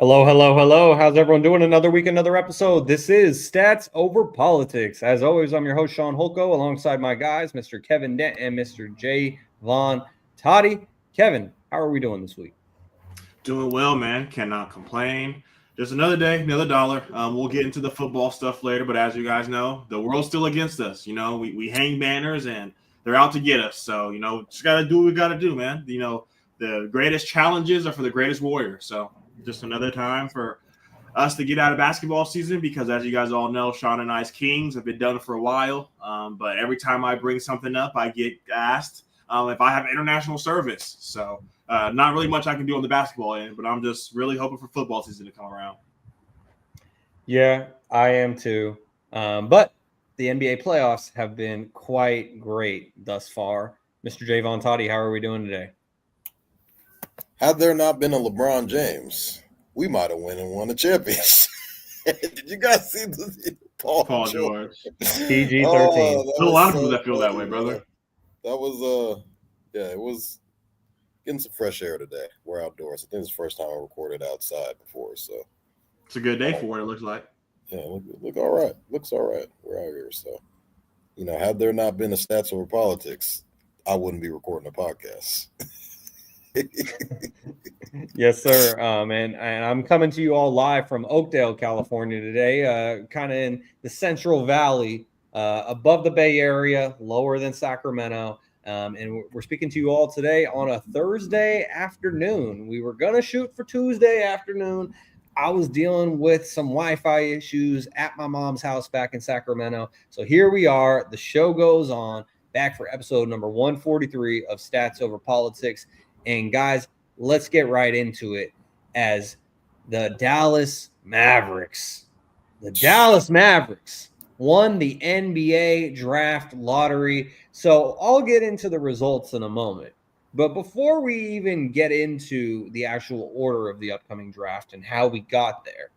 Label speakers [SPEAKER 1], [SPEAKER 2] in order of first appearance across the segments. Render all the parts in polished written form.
[SPEAKER 1] Hello, hello, hello. How's everyone doing? Another week, another episode. This is Stats Over Politics. As always, I'm your host, Shaun, alongside my guys, Mr. Kevin Dent and Mr. Jaevon Toddy. Kevin, how are we doing this week?
[SPEAKER 2] Doing well, man. Cannot complain. Just another day, another dollar. We'll get into the football stuff later, but as you guys know, the world's still against us. You know, we hang banners and they're out to get us. So, you know, just got to do what we got to do, man. You know, the greatest challenges are for the greatest warrior. So just another time for us to get out of basketball season because, as you guys all know, Shaun and I's Kings have been done for a while. But every time I bring something up, I get asked if I have international service. So not really much I can do on the basketball end, but I'm just really hoping for football season to come around.
[SPEAKER 1] Yeah, I am too. But the NBA playoffs have been quite great thus far. Mr. Jaevon Toddy, how are we doing today?
[SPEAKER 3] Had there not been a LeBron James, we might have won a championship. Did you guys see the
[SPEAKER 2] Paul George?
[SPEAKER 1] PG-13.
[SPEAKER 2] There's a lot of people that feel that way, brother.
[SPEAKER 3] That was it was getting some fresh air today. We're outdoors. I think it's the first time I recorded outside before, so
[SPEAKER 2] it's a good day for it. It looks like.
[SPEAKER 3] Yeah, look all right. Looks all right. We're out here, so had there not been a Stats Over Politics, I wouldn't be recording a podcast.
[SPEAKER 1] Yes, sir. And I'm coming to you all live from Oakdale, California today, kind of in the Central Valley, above the Bay Area, lower than Sacramento. And we're speaking to you all today on a Thursday afternoon. We were going to shoot for Tuesday afternoon. I was dealing with some Wi-Fi issues at my mom's house back in Sacramento. So here we are. The show goes on, back for episode number 143 of Stats Over Politics. And guys, let's get right into it as the Dallas Mavericks won the NBA draft lottery. So I'll get into the results in a moment. But before we even get into the actual order of the upcoming draft and how we got there,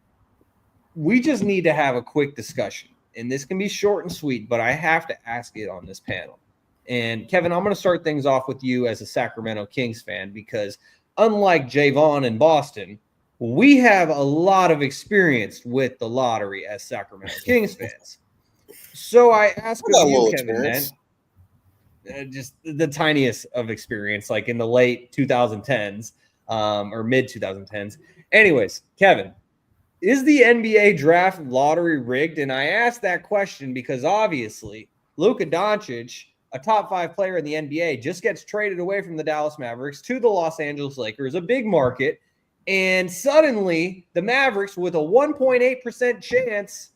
[SPEAKER 1] we just need to have a quick discussion. And this can be short and sweet, but I have to ask it on this panel. And Kevin, I'm going to start things off with you as a Sacramento Kings fan, because unlike Jaevon in Boston, we have a lot of experience with the lottery as Sacramento Kings fans. So I ask of you, Kevin, man, just the tiniest of experience, like in the late 2010s or mid 2010s. Anyways, Kevin, is the NBA draft lottery rigged? And I ask that question because obviously Luka Doncic, a top 5 player in the NBA, just gets traded away from the Dallas Mavericks to the Los Angeles Lakers, a big market. And suddenly the Mavericks, with a 1.8% chance,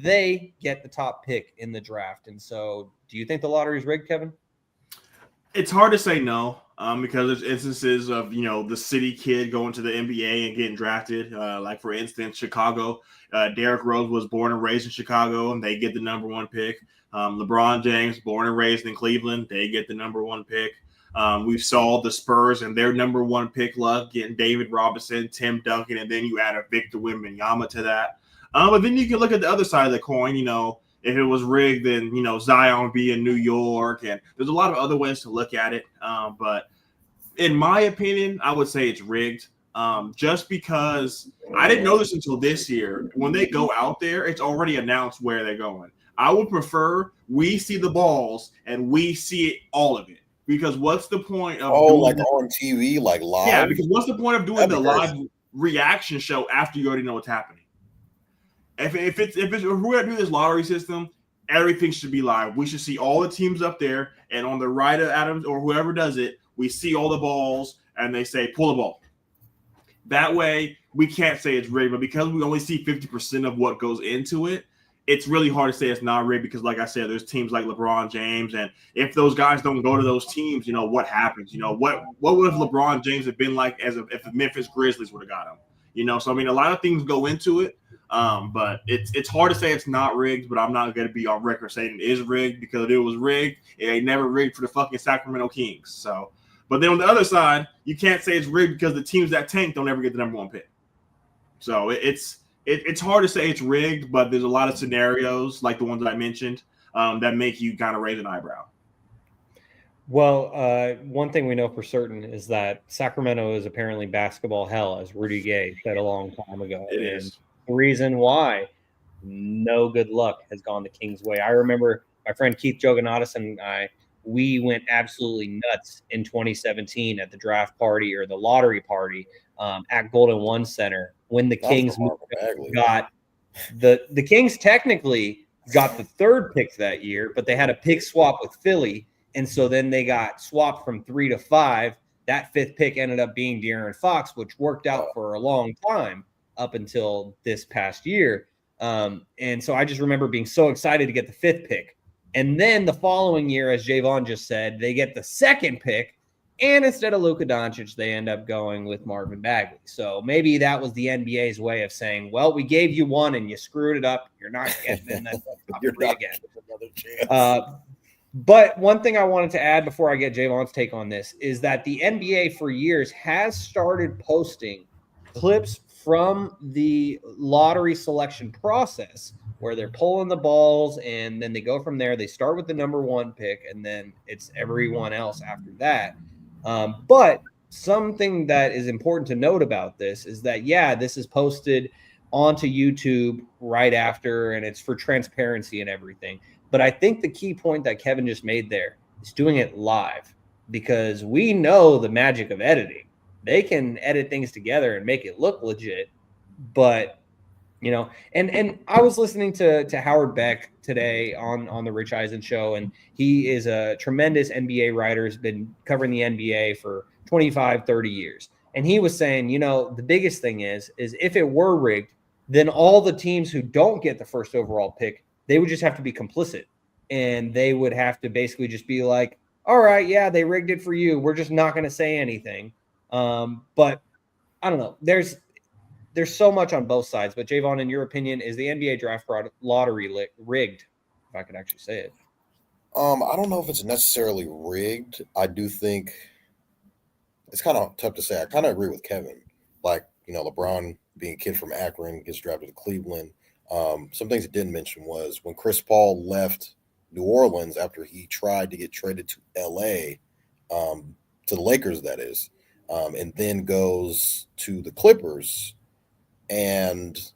[SPEAKER 1] they get the top pick in the draft. And so do you think the lottery is rigged, Kevin?
[SPEAKER 2] It's hard to say no, because there's instances of, the city kid going to the NBA and getting drafted. Like, for instance, Chicago. Derrick Rose was born and raised in Chicago, and they get the number 1 pick. LeBron James, born and raised in Cleveland, they get the number 1 pick. We saw the Spurs and their number 1 pick luck getting David Robinson, Tim Duncan, and then you add a Victor Wembanyama to that. But then you can look at the other side of the coin. If it was rigged, then, Zion would be in New York. And there's a lot of other ways to look at it. But in my opinion, I would say it's rigged. Just because I didn't know this until this year. When they go out there, it's already announced where they're going. I would prefer we see the balls and we see it, all of it. Because what's the point of
[SPEAKER 3] on TV, like live?
[SPEAKER 2] Yeah, because what's the point of doing the live reaction show after you already know what's happening? If we're gonna do this lottery system, everything should be live. We should see all the teams up there, and on the right of Adams or whoever does it, we see all the balls, and they say pull the ball. That way, we can't say it's rigged, but because we only see 50% of what goes into it, it's really hard to say it's not rigged. Because, like I said, there's teams like LeBron James, and if those guys don't go to those teams, what happens? What would LeBron James have been like if the Memphis Grizzlies would have got him? So I mean, a lot of things go into it. But it's hard to say it's not rigged, but I'm not going to be on record saying it is rigged, because if it was rigged, it ain't never rigged for the fucking Sacramento Kings. So, but then on the other side, you can't say it's rigged because the teams that tank don't ever get the number 1 pick. So it's hard to say it's rigged, but there's a lot of scenarios like the ones that I mentioned that make you kind of raise an eyebrow.
[SPEAKER 1] Well, one thing we know for certain is that Sacramento is apparently basketball hell, as Rudy Gay said a long time ago.
[SPEAKER 2] It is.
[SPEAKER 1] The reason why no good luck has gone the Kings' way. I remember my friend Keith Joganatis and I, we went absolutely nuts in 2017 at the draft party or the lottery party at Golden One Center when the Kings got the Kings technically got the 3rd pick that year, but they had a pick swap with Philly. And so then they got swapped from 3 to 5. That 5th pick ended up being De'Aaron Fox, which worked out for a long time up until this past year. And so I just remember being so excited to get the 5th pick. And then the following year, as Jaevon just said, they get the 2nd pick. And instead of Luka Doncic, they end up going with Marvin Bagley. So maybe that was the NBA's way of saying, well, we gave you 1 and you screwed it up. You're not getting that again.
[SPEAKER 3] Another chance.
[SPEAKER 1] But one thing I wanted to add before I get Jaevon's take on this is that the NBA for years has started posting clips from the lottery selection process where they're pulling the balls, and then they go from there. They start with the number 1 pick, and then it's everyone else after that. But something that is important to note about this is that, this is posted onto YouTube right after, and it's for transparency and everything. But I think the key point that Kevin just made there is doing it live, because we know the magic of editing. They can edit things together and make it look legit, but and I was listening to Howard Beck today on the Rich Eisen show, and he is a tremendous NBA writer, has been covering the NBA for 25, 30 years. And he was saying, the biggest thing is if it were rigged, then all the teams who don't get the first overall pick, they would just have to be complicit. And they would have to basically just be like, all right, yeah, they rigged it for you. We're just not going to say anything. But I don't know. There's so much on both sides. But Jaevon, in your opinion, is the NBA draft lottery rigged? If I could actually say it.
[SPEAKER 3] I don't know if it's necessarily rigged. I do think it's kind of tough to say. I kind of agree with Kevin. Like, LeBron being a kid from Akron gets drafted to Cleveland. Some things he didn't mention was when Chris Paul left New Orleans after he tried to get traded to LA, to the Lakers, that is, and then goes to the Clippers and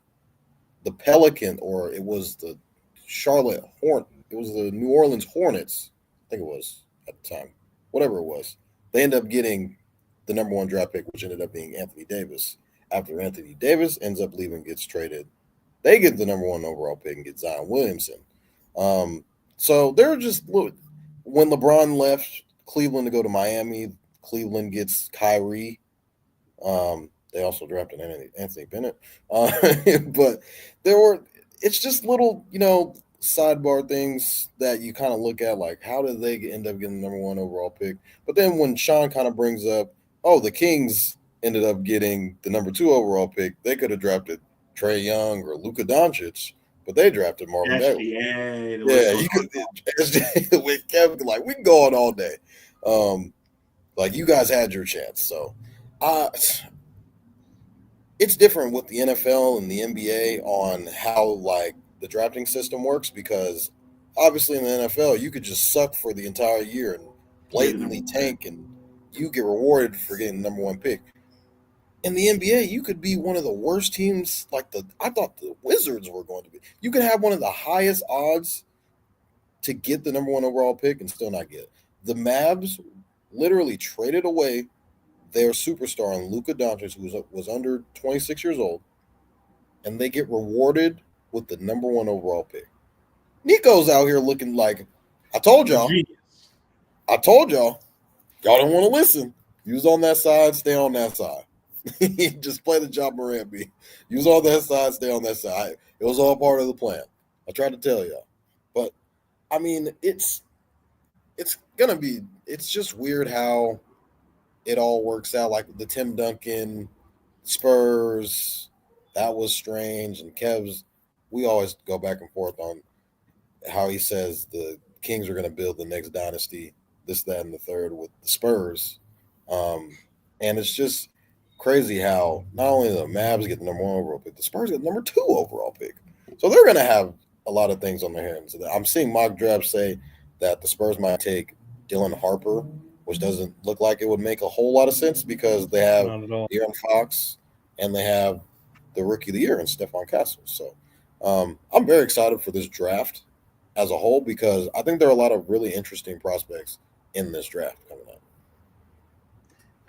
[SPEAKER 3] the Pelican, or it was the Charlotte Hornet. It was the New Orleans Hornets, I think it was at the time, whatever it was. They ended up getting the number 1 draft pick, which ended up being Anthony Davis. After Anthony Davis ends up leaving, gets traded, they get the number 1 overall pick and get Zion Williamson. So they're just when LeBron left Cleveland to go to Miami, Cleveland gets Kyrie. They also drafted Anthony Bennett. But it's just little, sidebar things that you kind of look at, like how did they end up getting the number 1 overall pick? But then when Shaun kind of brings up, the Kings ended up getting the number 2 overall pick, they could have drafted Trae Young or Luka Doncic, but they drafted Marvin Bagley. Yeah, you could with Kevin, like we can go on all day. Like you guys had your chance. So it's different with the NFL and the NBA on how like the drafting system works, because obviously in the NFL you could just suck for the entire year and blatantly tank and you get rewarded for getting the number 1 pick. In the NBA, you could be one of the worst teams. I thought the Wizards were going to be. You could have one of the highest odds to get the number 1 overall pick and still not get it. The Mavs literally traded away their superstar in Luka Doncic, who was under 26 years old, and they get rewarded with the number 1 overall pick. Nico's out here looking like, I told y'all. Y'all don't want to listen. You was on that side, stay on that side. Just play the John Morant beat. You was on that side, stay on that side. It was all part of the plan. I tried to tell y'all. But, I mean, it's just weird how it all works out. Like the Tim Duncan Spurs, that was strange. And Kev's, we always go back and forth on how he says the Kings are going to build the next dynasty, this, that, and the third with the Spurs. And it's just crazy how not only the Mavs get the number 1 overall pick, the Spurs get the number 2 overall pick. So they're going to have a lot of things on their hands. I'm seeing mock drafts say that the Spurs might take Dylan Harper, which doesn't look like it would make a whole lot of sense because they have De'Aaron Fox and they have the Rookie of the Year in Stephon Castle. So I'm very excited for this draft as a whole because I think there are a lot of really interesting prospects in this draft coming up.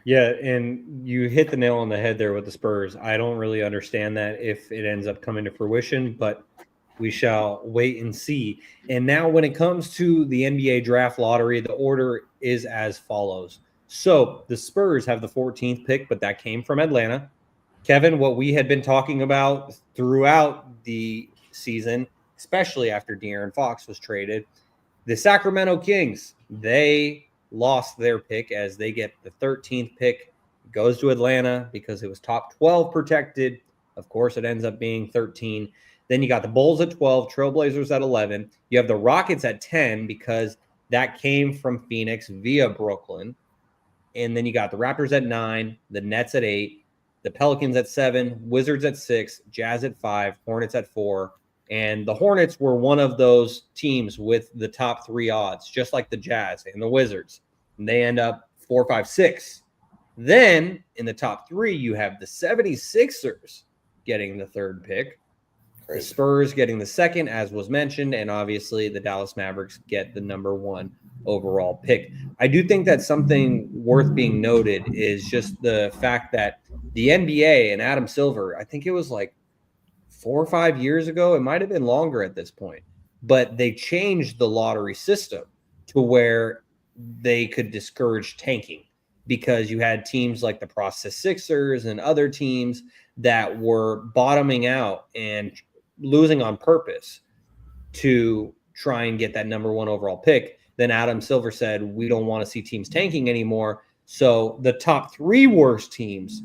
[SPEAKER 1] Yeah, and you hit the nail on the head there with the Spurs. I don't really understand that if it ends up coming to fruition, but we shall wait and see. And now when it comes to the NBA draft lottery, the order is as follows. So the Spurs have the 14th pick, but that came from Atlanta. Kevin, what we had been talking about throughout the season, especially after De'Aaron Fox was traded, the Sacramento Kings, they lost their pick as they get the 13th pick. It goes to Atlanta because it was top 12 protected. Of course, it ends up being 13. Then you got the Bulls at 12, Trailblazers at 11. You have the Rockets at 10 because that came from Phoenix via Brooklyn. And then you got the Raptors at 9, the Nets at 8, the Pelicans at 7, Wizards at 6, Jazz at 5, Hornets at 4. And the Hornets were one of those teams with the top 3 odds, just like the Jazz and the Wizards. And they end up 4, 5, 6. Then in the top 3, you have the 76ers getting the 3rd pick. Crazy. The Spurs getting the 2nd, as was mentioned, and obviously the Dallas Mavericks get the number 1 overall pick. I do think that something worth being noted is just the fact that the NBA and Adam Silver, I think it was like 4 or 5 years ago, it might have been longer at this point, but they changed the lottery system to where they could discourage tanking. because you had teams like the Process Sixers and other teams that were bottoming out and losing on purpose to try and get that number 1 overall pick. Then Adam Silver said, we don't want to see teams tanking anymore. So the top 3 worst teams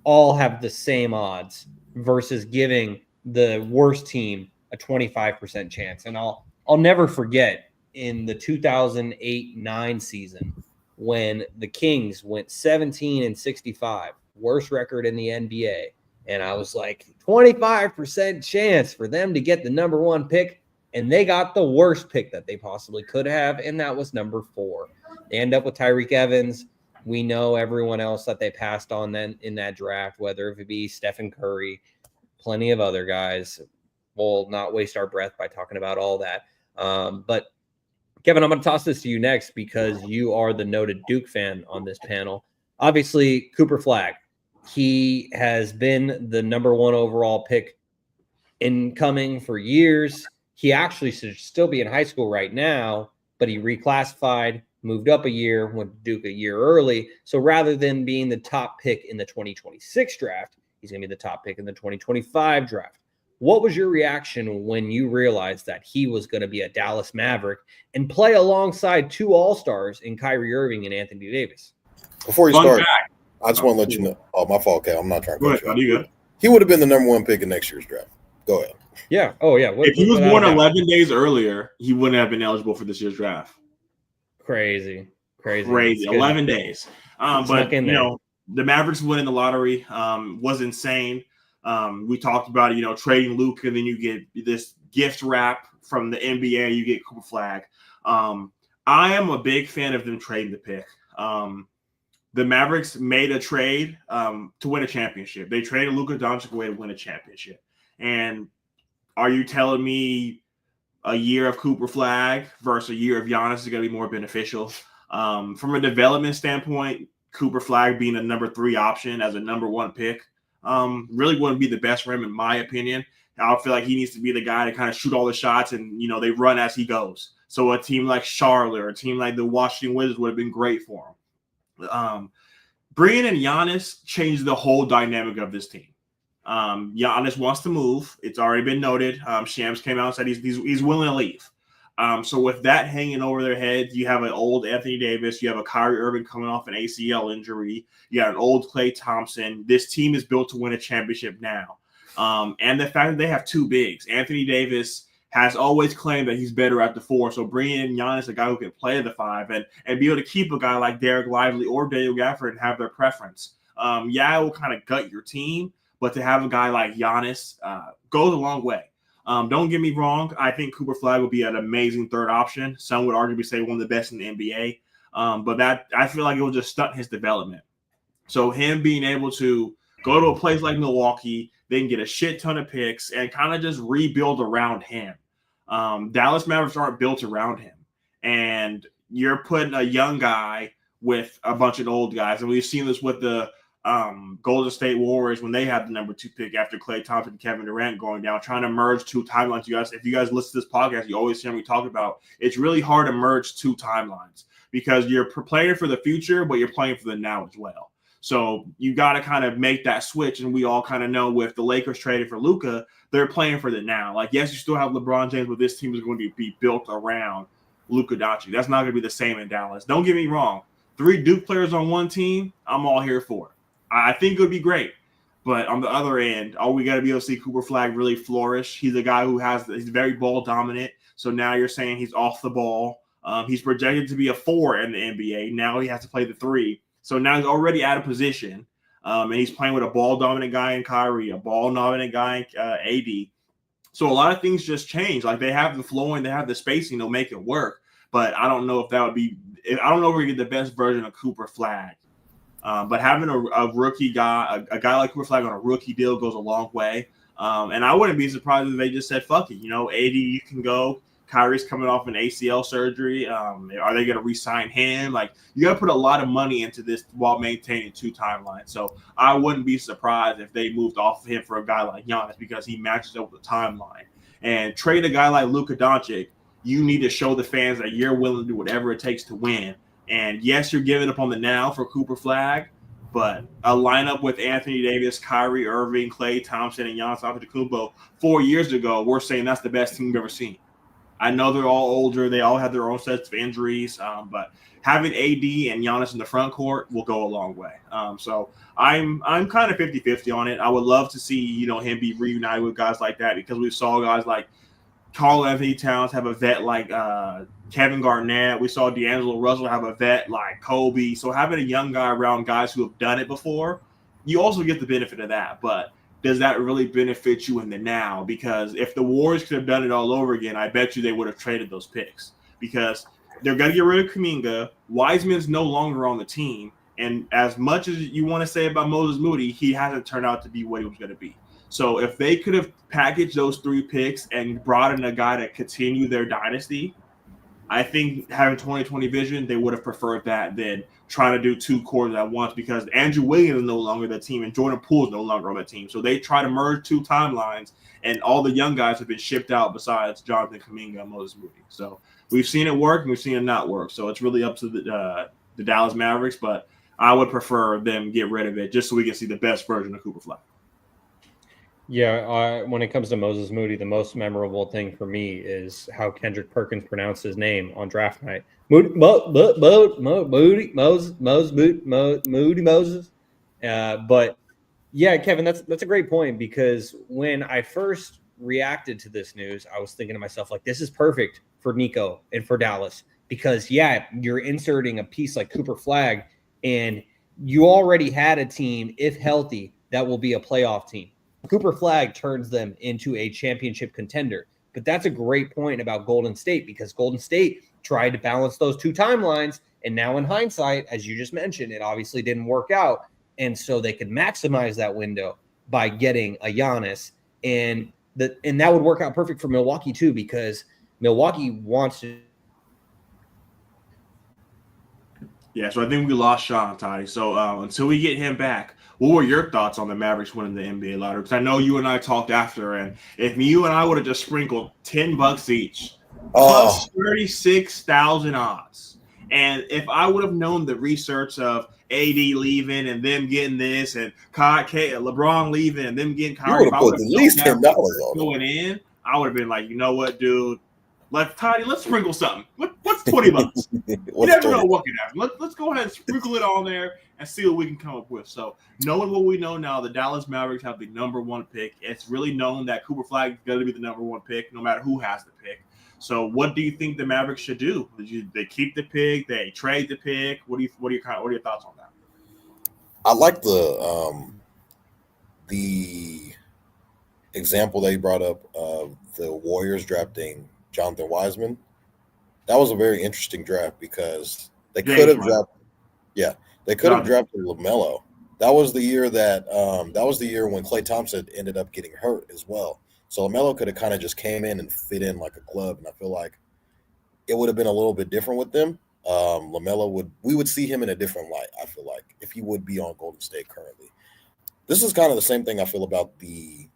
[SPEAKER 1] all have the same odds versus giving the worst team a 25% chance. And I'll never forget in the 2008-9 season when the Kings went 17-65, worst record in the NBA. And I was like, 25% chance for them to get the number 1 pick. And they got the worst pick that they possibly could have, and that was number 4. They end up with Tyreke Evans. We know everyone else that they passed on then in that draft, whether it be Stephen Curry, plenty of other guys. We'll not waste our breath by talking about all that. But Kevin, I'm going to toss this to you next because you are the noted Duke fan on this panel. Obviously, Cooper Flagg. He has been the number 1 overall pick incoming for years. He actually should still be in high school right now, but he reclassified, moved up a year, went to Duke a year early. So rather than being the top pick in the 2026 draft, he's going to be the top pick in the 2025 draft. What was your reaction when you realized that he was going to be a Dallas Maverick and play alongside 2 All-Stars in Kyrie Irving and Anthony Davis?
[SPEAKER 3] Before you start, I just want to let you know. Oh, my fault, Cal. I'm not trying to go ahead. He would have been the number 1 pick in next year's draft. Go ahead.
[SPEAKER 1] Yeah. Oh, yeah.
[SPEAKER 2] If he was born 11 days earlier, he wouldn't have been eligible for this year's draft.
[SPEAKER 1] Crazy.
[SPEAKER 2] 11 days. But, the Mavericks winning the lottery was insane. We talked about it, trading Luka, and then you get this gift wrap from the NBA. You get Cooper Flagg. I am a big fan of them trading the pick. The Mavericks made a trade to win a championship. They traded Luka Doncic away to win a championship. And are you telling me a year of Cooper Flagg versus a year of Giannis is going to be more beneficial? From a development standpoint, Cooper Flagg being a number 3 option as a number 1 pick really wouldn't be the best for him, in my opinion. I feel like he needs to be the guy to kind of shoot all the shots and, they run as he goes. So a team like Charlotte or a team like the Washington Wizards would have been great for him. Bringing in Giannis changed the whole dynamic of this team. Giannis wants to move. It's already been noted. Shams came out and said he's willing to leave. So with that hanging over their heads, you have an old Anthony Davis. You have a Kyrie Irving coming off an ACL injury. You got an old Klay Thompson. This team is built to win a championship now. And the fact that they have 2 bigs. Anthony Davis has always claimed that he's better at the 4. So bringing in Giannis, a guy who can play at the 5, and be able to keep a guy like Derek Lively or Daniel Gafford and have their preference. It will kind of gut your team. But to have a guy like Giannis goes a long way. Don't get me wrong. I think Cooper Flagg would be an amazing 3rd option. Some would arguably say one of the best in the NBA. But that I feel like it will just stunt his development. So him being able to go to a place like Milwaukee, then get a shit ton of picks and kind of just rebuild around him. Dallas Mavericks aren't built around him. And you're putting a young guy with a bunch of old guys. And we've seen this with the Golden State Warriors when they had the number 2 pick after Klay Thompson and Kevin Durant going down, trying to merge 2 timelines. If you guys listen to this podcast, you always hear me talk about it's really hard to merge 2 timelines because you're playing for the future, but you're playing for the now as well. So you got to kind of make that switch. And we all kind of know with the Lakers trading for Luka, they're playing for the now. Like, yes, you still have LeBron James, but this team is going to be built around Luka Doncic. That's not going to be the same in Dallas. Don't get me wrong. 3 Duke players on one team, I'm all here for it. I think it would be great. But on the other end, we got to be able to see Cooper Flagg really flourish. He's a guy he's very ball dominant. So now you're saying he's off the ball. He's projected to be a 4 in the NBA. Now he has to play the 3. So now he's already out of position. And he's playing with a ball dominant guy in Kyrie, a ball dominant guy in AD. So a lot of things just change. Like they have the flow and they have the spacing to make it work. But I don't know if that would be – I don't know if we get the best version of Cooper Flagg. But having a rookie guy, a guy like Cooper Flagg on a rookie deal goes a long way. And I wouldn't be surprised if they just said, fuck it. AD, you can go. Kyrie's coming off an ACL surgery. Are they going to re-sign him? Like, you got to put a lot of money into this while maintaining 2 timelines. So I wouldn't be surprised if they moved off of him for a guy like Giannis because he matches up with the timeline. And trade a guy like Luka Doncic, you need to show the fans that you're willing to do whatever it takes to win. And yes, you're giving up on the now for Cooper Flagg, but a lineup with Anthony Davis, Kyrie Irving, Klay Thompson, and Giannis Antetokounmpo 4 years ago, we're saying that's the best team we've ever seen. I know they're all older. They all have their own sets of injuries, but having AD and Giannis in the front court will go a long way. So I'm kind of 50-50 on it. I would love to see, him be reunited with guys like that, because we saw guys like Karl Anthony Towns have a vet like Kevin Garnett. We saw D'Angelo Russell have a vet like Kobe. So having a young guy around guys who have done it before, you also get the benefit of that. But does that really benefit you in the now? Because if the Warriors could have done it all over again, I bet you they would have traded those picks, because they're going to get rid of Kuminga. Wiseman's no longer on the team. And as much as you want to say about Moses Moody, he hasn't turned out to be what he was going to be. So if they could have packaged those 3 picks and brought in a guy to continue their dynasty, I think having 2020 vision, they would have preferred that than trying to do 2 cores at once, because Andrew Wiggins is no longer the team and Jordan Poole is no longer on the team. So they try to merge 2 timelines, and all the young guys have been shipped out besides Jonathan Kuminga and Moses Moody. So we've seen it work and we've seen it not work. So it's really up to the Dallas Mavericks, but I would prefer them get rid of it just so we can see the best version of Cooper Flagg.
[SPEAKER 1] Yeah, when it comes to Moses Moody, the most memorable thing for me is how Kendrick Perkins pronounced his name on draft night. Moody Moses. But yeah, Kevin, that's a great point, because when I first reacted to this news, I was thinking to myself, like, this is perfect for Nico and for Dallas, because you're inserting a piece like Cooper Flagg, and you already had a team, if healthy, that will be a playoff team. Cooper Flagg turns them into a championship contender. But that's a great point about Golden State, because Golden State tried to balance those 2 timelines. And now in hindsight, as you just mentioned, it obviously didn't work out. And so they could maximize that window by getting a Giannis. And that would work out perfect for Milwaukee too, because Milwaukee wants to.
[SPEAKER 2] Yeah, so I think we lost Shaun, Toddy. So until we get him back, what were your thoughts on the Mavericks winning the NBA lottery? Because I know you and I talked after, and if you and I would have just sprinkled $10 each, plus 36,000 odds, and if I would have known the research of AD leaving and them getting this, and LeBron leaving and them getting Kyrie,
[SPEAKER 3] you would have put at least $10 on
[SPEAKER 2] going in, I would have been like, you know what, dude? Let's sprinkle something. What's $20? You never know what can happen. Let's go ahead and sprinkle it on there and see what we can come up with. So knowing what we know now, the Dallas Mavericks have the number 1 pick. It's really known that Cooper Flagg is going to be the number 1 pick, no matter who has the pick. So what do you think the Mavericks should do? They keep the pick? They trade the pick? What are your thoughts on that?
[SPEAKER 3] I like the example that you brought up of the Warriors drafting Jonathan Wiseman. That was a very interesting draft, because they could have drafted LaMelo. That was the year when Klay Thompson ended up getting hurt as well. So LaMelo could have kind of just came in and fit in like a glove, and I feel like it would have been a little bit different with them. We would see him in a different light, I feel like, if he would be on Golden State currently. This is kind of the same thing I feel about the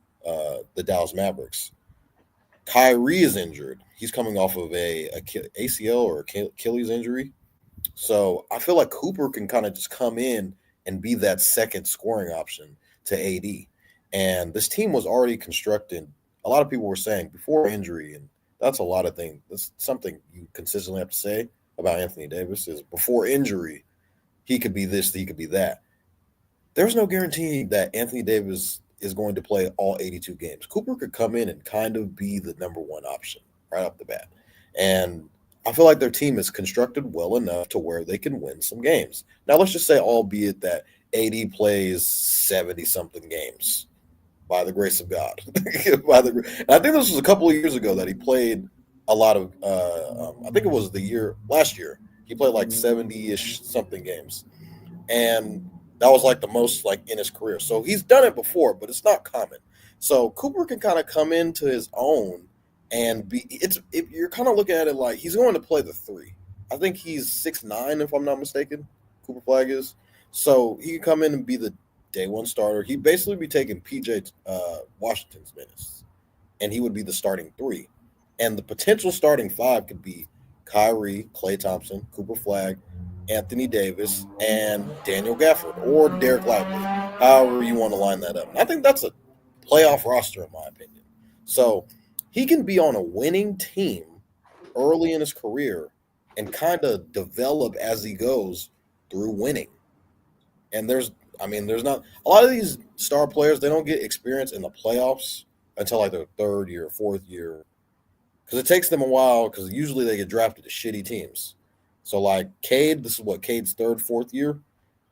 [SPEAKER 3] Dallas Mavericks. Kyrie is injured. He's coming off of a ACL or Achilles injury. So I feel like Cooper can kind of just come in and be that second scoring option to AD. And this team was already constructed. A lot of people were saying before injury, and that's a lot of things. That's something you consistently have to say about Anthony Davis, is before injury, he could be this, he could be that. There's no guarantee that Anthony Davis is going to play all 82 games. Cooper could come in and kind of be the number 1 option right off the bat. And I feel like their team is constructed well enough to where they can win some games. Now, let's just say, albeit that AD plays 70-something games by the grace of God. And I think this was a couple of years ago that he played a lot of I think it was last year. He played like 70-ish something games. And that was like the most like in his career. So he's done it before, but it's not common. So Cooper can kind of come into his own and if you're kind of looking at it like he's going to play the 3. I think he's 6'9", if I'm not mistaken. Cooper Flagg is. So he can come in and be the day 1 starter. He'd basically be taking PJ Washington's minutes, and he would be the starting 3. And the potential starting 5 could be Kyrie, Klay Thompson, Cooper Flagg, Anthony Davis, and Daniel Gafford, or Derek Lively, however you want to line that up. And I think that's a playoff roster, in my opinion. So he can be on a winning team early in his career and kind of develop as he goes through winning. And there's not a lot of these star players, they don't get experience in the playoffs until like their third year, fourth year. Because it takes them a while, because usually they get drafted to shitty teams. So like Cade, this is what Cade's third, fourth year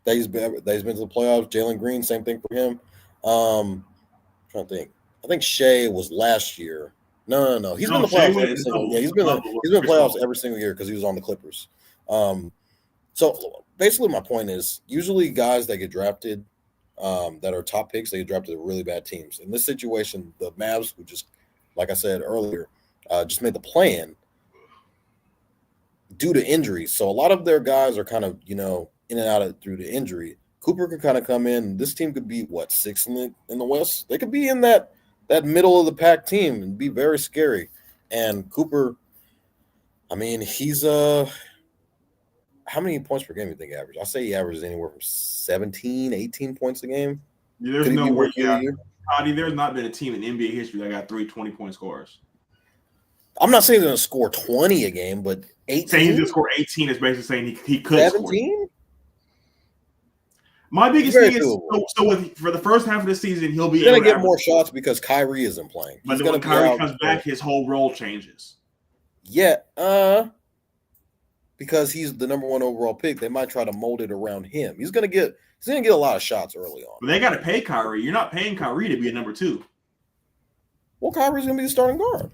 [SPEAKER 3] that he's been to the playoffs. Jalen Green, same thing for him. Trying to think. I think Shea was last year. No. He's been in the playoffs every single. Yeah, he's been in the playoffs every single year because he was on the Clippers. So basically, my point is, usually guys that get drafted, that are top picks, they get drafted to really bad teams. In this situation, the Mavs, who just, like I said earlier, just made the play-in due to injuries. So a lot of their guys are kind of, in and out of through the injury. Cooper could kind of come in. This team could be sixth in the West. They could be in that middle of the pack team and be very scary. And Cooper, I mean, he's how many points per game do you think he averages? I say he averages anywhere from 17, 18 points a game.
[SPEAKER 2] Yeah, there's no way. There's not been a team in NBA history that got 3 20-point scorers.
[SPEAKER 3] I'm not saying he's going to score 20 a game, but 18.
[SPEAKER 2] Saying he's going to score 18 is basically saying he could
[SPEAKER 3] 17?
[SPEAKER 2] Score. My biggest thing is, for the first half of the season, he'll be
[SPEAKER 3] going to get more shots because Kyrie isn't playing.
[SPEAKER 2] But then when Kyrie comes back, his whole role changes.
[SPEAKER 3] Yeah, because he's the number 1 overall pick, they might try to mold it around him. He's going to get a lot of shots early on.
[SPEAKER 2] But they got to pay Kyrie. You're not paying Kyrie to be a number 2.
[SPEAKER 3] Well, Kyrie's going to be the starting guard.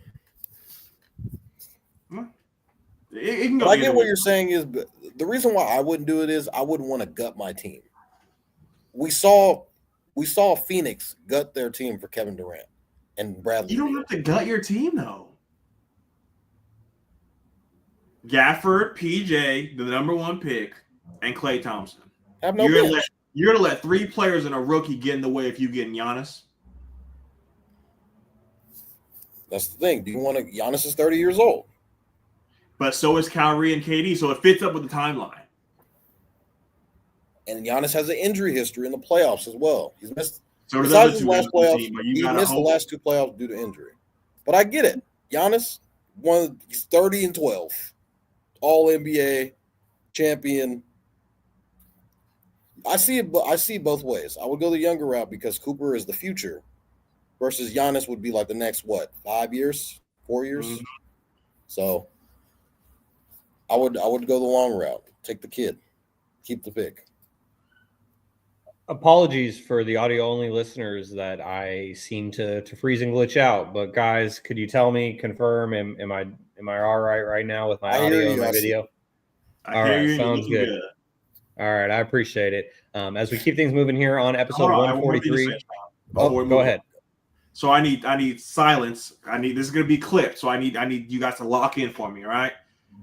[SPEAKER 2] It can go.
[SPEAKER 3] I get what you're saying is, but the reason why I wouldn't do it is I wouldn't want to gut my team. We saw Phoenix gut their team for Kevin Durant and Bradley.
[SPEAKER 2] You don't have to gut your team though. Gafford, PJ, the number 1 pick, and Klay Thompson.
[SPEAKER 3] Have no
[SPEAKER 2] you're gonna let 3 players and a rookie get in the way if you get Giannis.
[SPEAKER 3] That's the thing. Do you want to? Giannis is 30 years old.
[SPEAKER 2] But so is Kyrie and KD, so it fits up with the timeline.
[SPEAKER 3] And Giannis has an injury history in the playoffs as well. He's missed.
[SPEAKER 2] So
[SPEAKER 3] besides his last playoffs, he missed the last 2 playoffs due to injury. But I get it. Giannis, he's 30-12, All NBA champion. I see both ways. I would go the younger route because Cooper is the future, versus Giannis would be like the next 5 years, 4 years. Mm-hmm. So I would go the long route. Take the kid, keep the pick.
[SPEAKER 1] Apologies for the audio-only listeners that I seem to freeze and glitch out. But guys, could you tell me, confirm, am I all right now with my audio and my video? All right, sounds good. All right, I appreciate it. As we keep things moving here on episode 143. Go ahead.
[SPEAKER 2] So I need silence. This is gonna be clipped. So I need you guys to lock in for me. All right.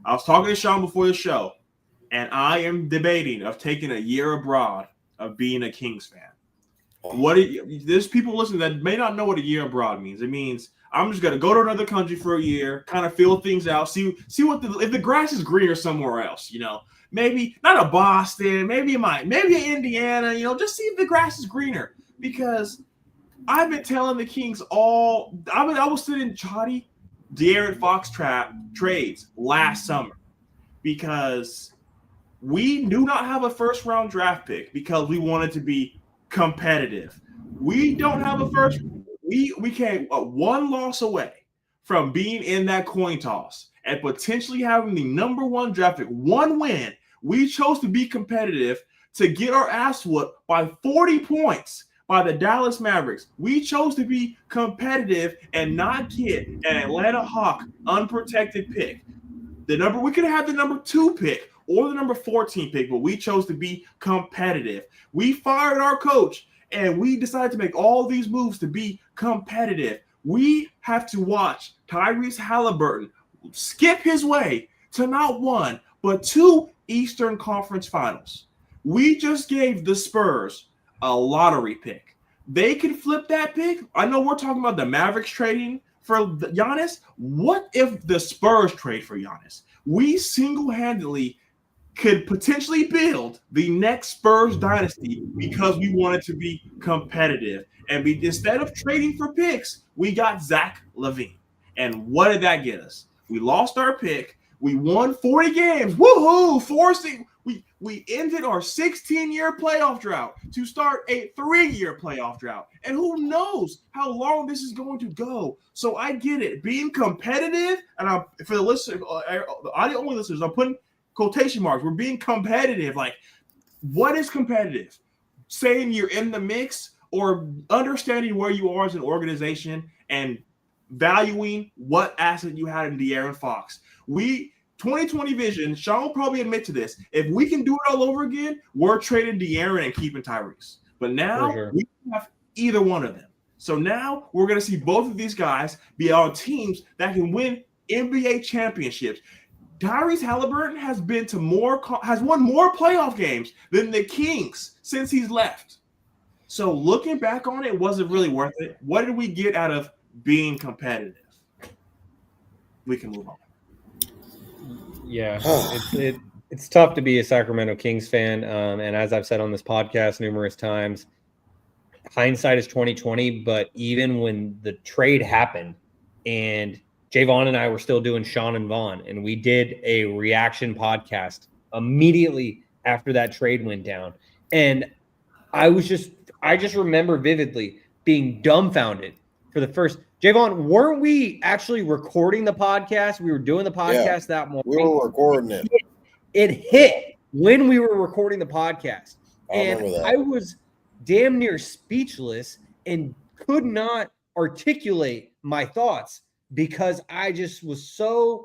[SPEAKER 2] I was talking to Shaun before the show, and I am debating of taking a year abroad of being a Kings fan. There's people listening that may not know what a year abroad means. It means I'm just gonna go to another country for a year, kind of feel things out, see what if the grass is greener somewhere else, maybe not a Boston, maybe Indiana, just see if the grass is greener. Because I've been telling the Kings I was sitting shoddy De'Aaron Fox trades last summer because we do not have a first round draft pick because we wanted to be competitive. We don't have a first. We came 1 loss away from being in that coin toss and potentially having the number 1 draft pick. 1 win. We chose to be competitive to get our ass whooped by 40 points by the Dallas Mavericks. We chose to be competitive and not get an Atlanta Hawk unprotected pick. We could have had the number 2 pick or the number 14 pick, but we chose to be competitive. We fired our coach, and we decided to make all these moves to be competitive. We have to watch Tyrese Halliburton skip his way to not 1, but 2 Eastern Conference Finals. We just gave the Spurs a lottery pick. They can flip that pick. I know we're talking about the Mavericks trading for Giannis. What if the Spurs trade for Giannis? We single-handedly could potentially build the next Spurs dynasty because we wanted to be competitive. And instead of trading for picks, we got Zach LaVine. And what did that get us? We lost our pick. We won 40 games. Woohoo! We ended our 16-year playoff drought to start a 3-year playoff drought. And who knows how long this is going to go. So I get it. Being competitive, and for the listeners, the audio-only listeners, I'm putting quotation marks. We're being competitive. Like, what is competitive? Saying you're in the mix or understanding where you are as an organization and valuing what asset you had in De'Aaron Fox. 2020 vision, Shaun will probably admit to this. If we can do it all over again, we're trading De'Aaron and keeping Tyrese. But now we have either one of them. So now we're going to see both of these guys be on teams that can win NBA championships. Tyrese Halliburton has won more playoff games than the Kings since he's left. So looking back on it, was it really worth it? What did we get out of being competitive? We can move on.
[SPEAKER 1] Yeah, it's tough to be a Sacramento Kings fan, and as I've said on this podcast numerous times, hindsight is 2020. But even when the trade happened, and Jaevon and I were still doing Shaun and Vaughn, and we did a reaction podcast immediately after that trade went down, and I just remember vividly being dumbfounded for the first. Jaevon, weren't we actually recording the podcast? We were doing the podcast that morning.
[SPEAKER 3] We were recording it.
[SPEAKER 1] It hit when we were recording the podcast.
[SPEAKER 3] I remember that.
[SPEAKER 1] I was damn near speechless and could not articulate my thoughts because I just was so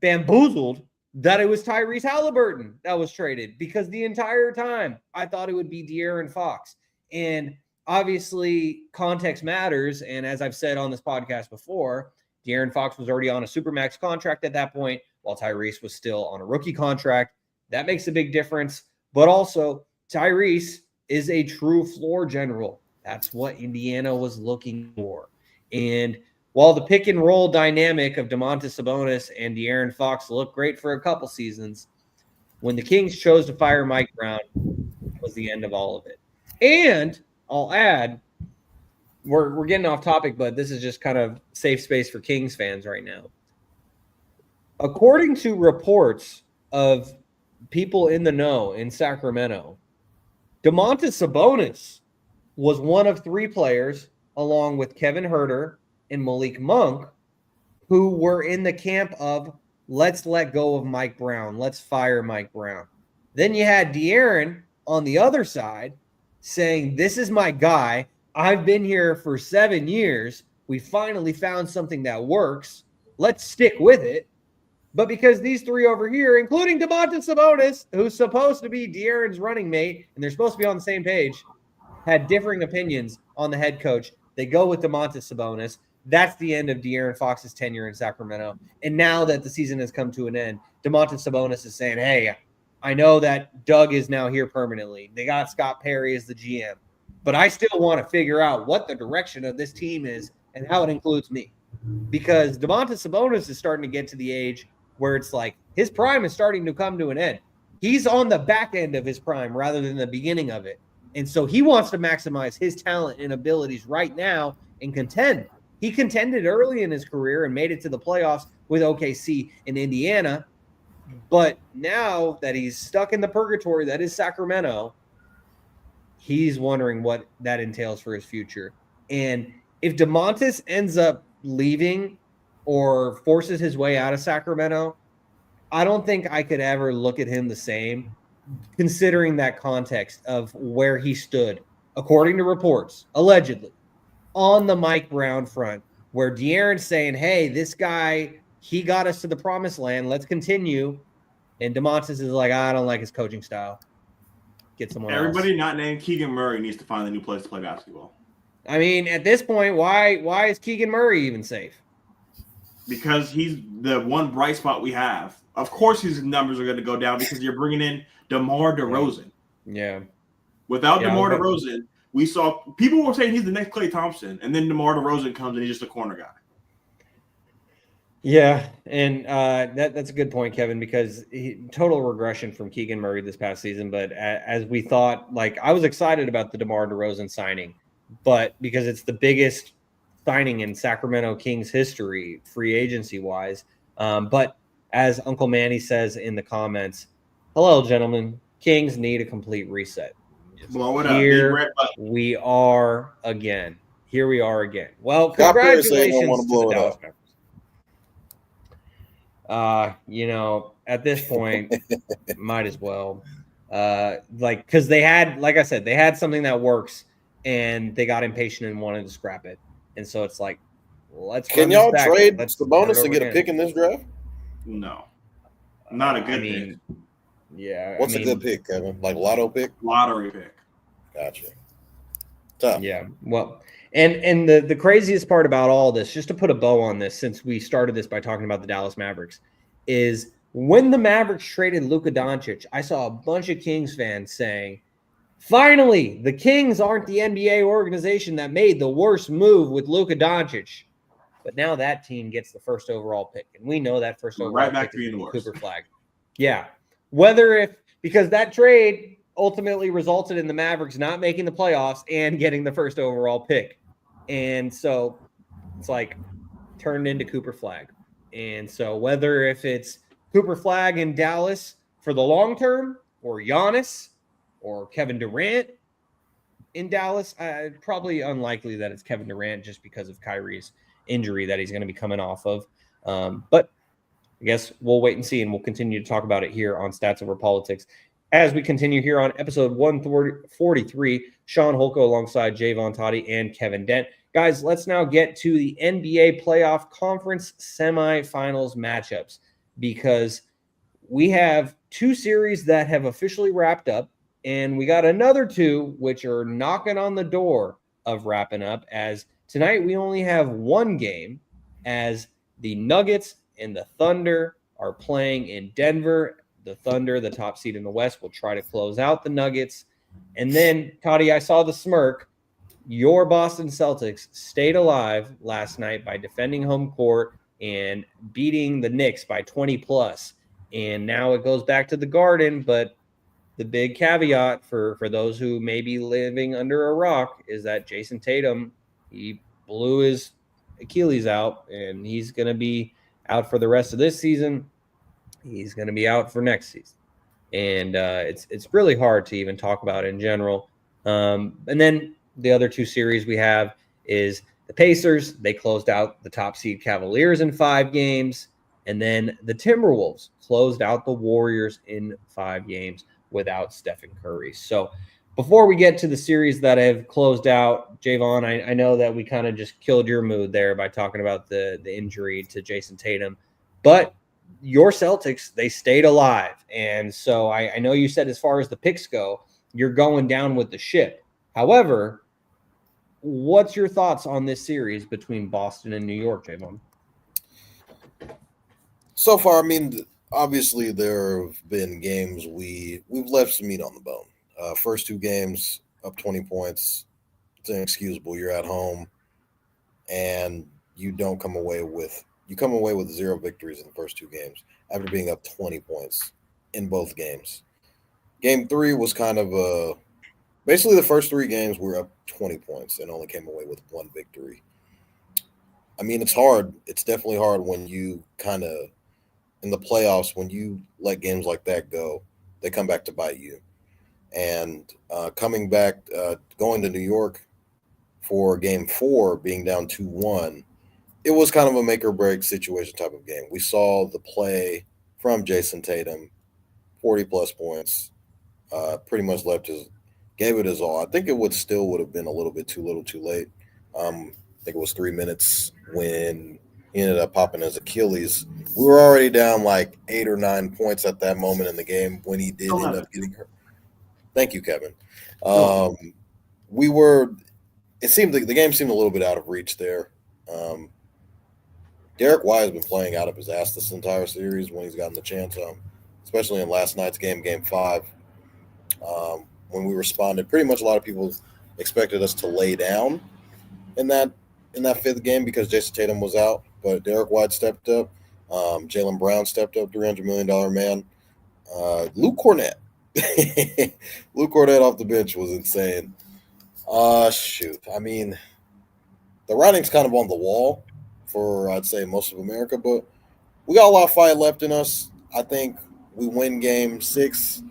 [SPEAKER 1] bamboozled that it was Tyrese Halliburton that was traded, because the entire time I thought it would be De'Aaron Fox. And obviously, context matters, and as I've said on this podcast before, De'Aaron Fox was already on a supermax contract at that point, while Tyrese was still on a rookie contract. That makes a big difference. But also, Tyrese is a true floor general. That's what Indiana was looking for. And while the pick and roll dynamic of Domantas Sabonis and De'Aaron Fox looked great for a couple seasons, when the Kings chose to fire Mike Brown, it was the end of all of it. And I'll add, we're getting off topic, but this is just kind of safe space for Kings fans right now. According to reports of people in the know in Sacramento, Domantas Sabonis was one of 3 players, along with Kevin Huerter and Malik Monk, who were in the camp of let's let go of Mike Brown, let's fire Mike Brown. Then you had De'Aaron on the other side saying, this is my guy. I've been here for 7 years. We finally found something that works. Let's stick with it. But because these 3 over here, including Domantas Sabonis, who's supposed to be De'Aaron's running mate, and they're supposed to be on the same page, had differing opinions on the head coach, they go with Domantas Sabonis. That's the end of De'Aaron Fox's tenure in Sacramento. And now that the season has come to an end, Domantas Sabonis is saying, hey, I know that Doug is now here permanently. They got Scott Perry as the GM. But I still want to figure out what the direction of this team is and how it includes me. Because Domantas Sabonis is starting to get to the age where it's like his prime is starting to come to an end. He's on the back end of his prime rather than the beginning of it. And so he wants to maximize his talent and abilities right now and contend. He contended early in his career and made it to the playoffs with OKC in Indiana. But now that he's stuck in the purgatory that is Sacramento, he's wondering what that entails for his future. And if Domantas ends up leaving or forces his way out of Sacramento, I don't think I could ever look at him the same, considering that context of where he stood, according to reports, allegedly, on the Mike Brown front, where De'Aaron's saying, hey, this guy, he got us to the promised land. Let's continue. And Domantas is like, I don't like his coaching style. Get someone else.
[SPEAKER 2] Everybody not named Keegan Murray needs to find a new place to play basketball.
[SPEAKER 1] I mean, at this point, why is Keegan Murray even safe?
[SPEAKER 2] Because he's the one bright spot we have. Of course his numbers are going to go down because you're bringing in DeMar DeRozan.
[SPEAKER 1] Yeah.
[SPEAKER 2] Without DeMar DeRozan, we saw people were saying he's the next Klay Thompson, and then DeMar DeRozan comes and he's just a corner guy.
[SPEAKER 1] Yeah, And that's a good point, Kevin, because total regression from Keegan Murray this past season. But as we thought, like I was excited about the DeMar DeRozan signing, but because it's the biggest signing in Sacramento Kings history, free agency wise. But as Uncle Manny says in the comments, hello, gentlemen, Kings need a complete reset.
[SPEAKER 2] Blow it up. Big red button.
[SPEAKER 1] We are again. Here we are again. Well,
[SPEAKER 3] Scott Perry said he don't
[SPEAKER 1] congratulations
[SPEAKER 3] want to
[SPEAKER 1] to the
[SPEAKER 3] blow it
[SPEAKER 1] Dallas
[SPEAKER 3] up.
[SPEAKER 1] Mavericks. At this point, might as well. Because they had, like I said, they had something that works, and they got impatient and wanted to scrap it. And so it's like, let's.
[SPEAKER 3] Can y'all trade Sabonis to get a pick in this draft?
[SPEAKER 2] No, not a good pick.
[SPEAKER 1] Yeah.
[SPEAKER 3] What's a good pick, Kevin? Like lotto pick?
[SPEAKER 2] Lottery pick.
[SPEAKER 3] Gotcha. Tough.
[SPEAKER 1] Yeah. Well, and the craziest part about all this, just to put a bow on this, since we started this by talking about the Dallas Mavericks, is when the Mavericks traded Luka Doncic, I saw a bunch of Kings fans saying, finally, the Kings aren't the NBA organization that made the worst move with Luka Doncic. But now that team gets the first overall pick. And we know that first overall pick is Cooper Flagg. Yeah. Because that trade ultimately resulted in the Mavericks not making the playoffs and getting the first overall pick. And so it's like turned into Cooper Flagg. And so whether if it's Cooper Flagg in Dallas for the long term or Giannis or Kevin Durant in Dallas, probably unlikely that it's Kevin Durant just because of Kyrie's injury that he's going to be coming off of. But I guess we'll wait and see, and we'll continue to talk about it here on Stats Over Politics. As we continue here on episode 143, Shaun Holko alongside Jaevon Toddy and Kevin Dent. Guys, let's now get to the NBA playoff conference semifinals matchups, because we have two series that have officially wrapped up, and we got another two which are knocking on the door of wrapping up, as tonight we only have one game, as the Nuggets and the Thunder are playing in Denver. The Thunder, the top seed in the West, will try to close out the Nuggets. And then, Toddy, I saw the smirk. Your Boston Celtics stayed alive last night by defending home court and beating the Knicks by 20 plus. And now it goes back to the Garden, but the big caveat for those who may be living under a rock is that Jason Tatum, he blew his Achilles out, and he's going to be out for the rest of this season. He's going to be out for next season. And it's really hard to even talk about in general. And then the other two series we have is the Pacers. They closed out the top seed Cavaliers in 5 games. And then the Timberwolves closed out the Warriors in 5 games without Stephen Curry. So before we get to the series that have closed out, Jaevon, I know that we kind of just killed your mood there by talking about the injury to Jason Tatum. But your Celtics, they stayed alive. And so I know you said as far as the picks go, you're going down with the ship. However, what's your thoughts on this series between Boston and New York, Jaevon?
[SPEAKER 3] So far, I mean, obviously there have been games we've left some meat on the bone. First 2 games, up 20 points. It's inexcusable. You're at home, and you come away with 0 victories in the first 2 games after being up 20 points in both games. Game 3 was kind of basically the first 3 games we were up 20 points and only came away with 1 victory. I mean, it's hard. It's definitely hard when you kind of, in the playoffs, when you let games like that go, they come back to bite you. And coming back, going to New York for game 4, being down 2-1, it was kind of a make or break situation type of game. We saw the play from Jason Tatum, 40 plus points, pretty much gave it his all. I think it would have been a little bit too little too late. I think it was 3 minutes when he ended up popping his Achilles. We were already down like 8 or 9 points at that moment in the game when he did end up getting hurt. Thank you, Kevin. It seemed the game seemed a little bit out of reach there. Derek White has been playing out of his ass this entire series when he's gotten the chance, especially in last night's game 5. When we responded, pretty much a lot of people expected us to lay down in that 5th game because Jason Tatum was out, but Derek White stepped up Jaylen Brown stepped up, $300 million man. Luke Cornett. Luke Cornett off the bench was insane. Shoot. I mean, the writing's kind of on the wall for, I'd say, most of America, but we got a lot of fight left in us. I think we win game 6,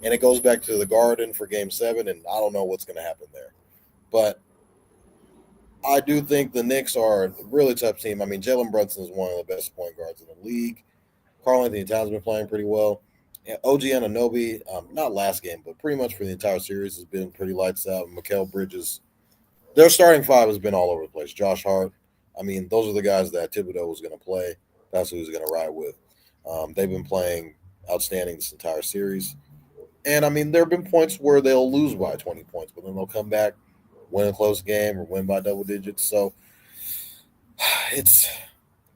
[SPEAKER 3] and it goes back to the Garden for game 7, and I don't know what's going to happen there. But I do think the Knicks are a really tough team. I mean, Jalen Brunson is one of the best point guards in the league. Karl-Anthony Towns has been playing pretty well. And OG Anunoby, not last game, but pretty much for the entire series, has been pretty lights out. Mikal Bridges, their starting 5 has been all over the place. Josh Hart, I mean, those are the guys that Thibodeau was going to play. That's who he's going to ride with. They've been playing outstanding this entire series. And, I mean, there have been points where they'll lose by 20 points, but then they'll come back, win a close game, or win by double digits. So it's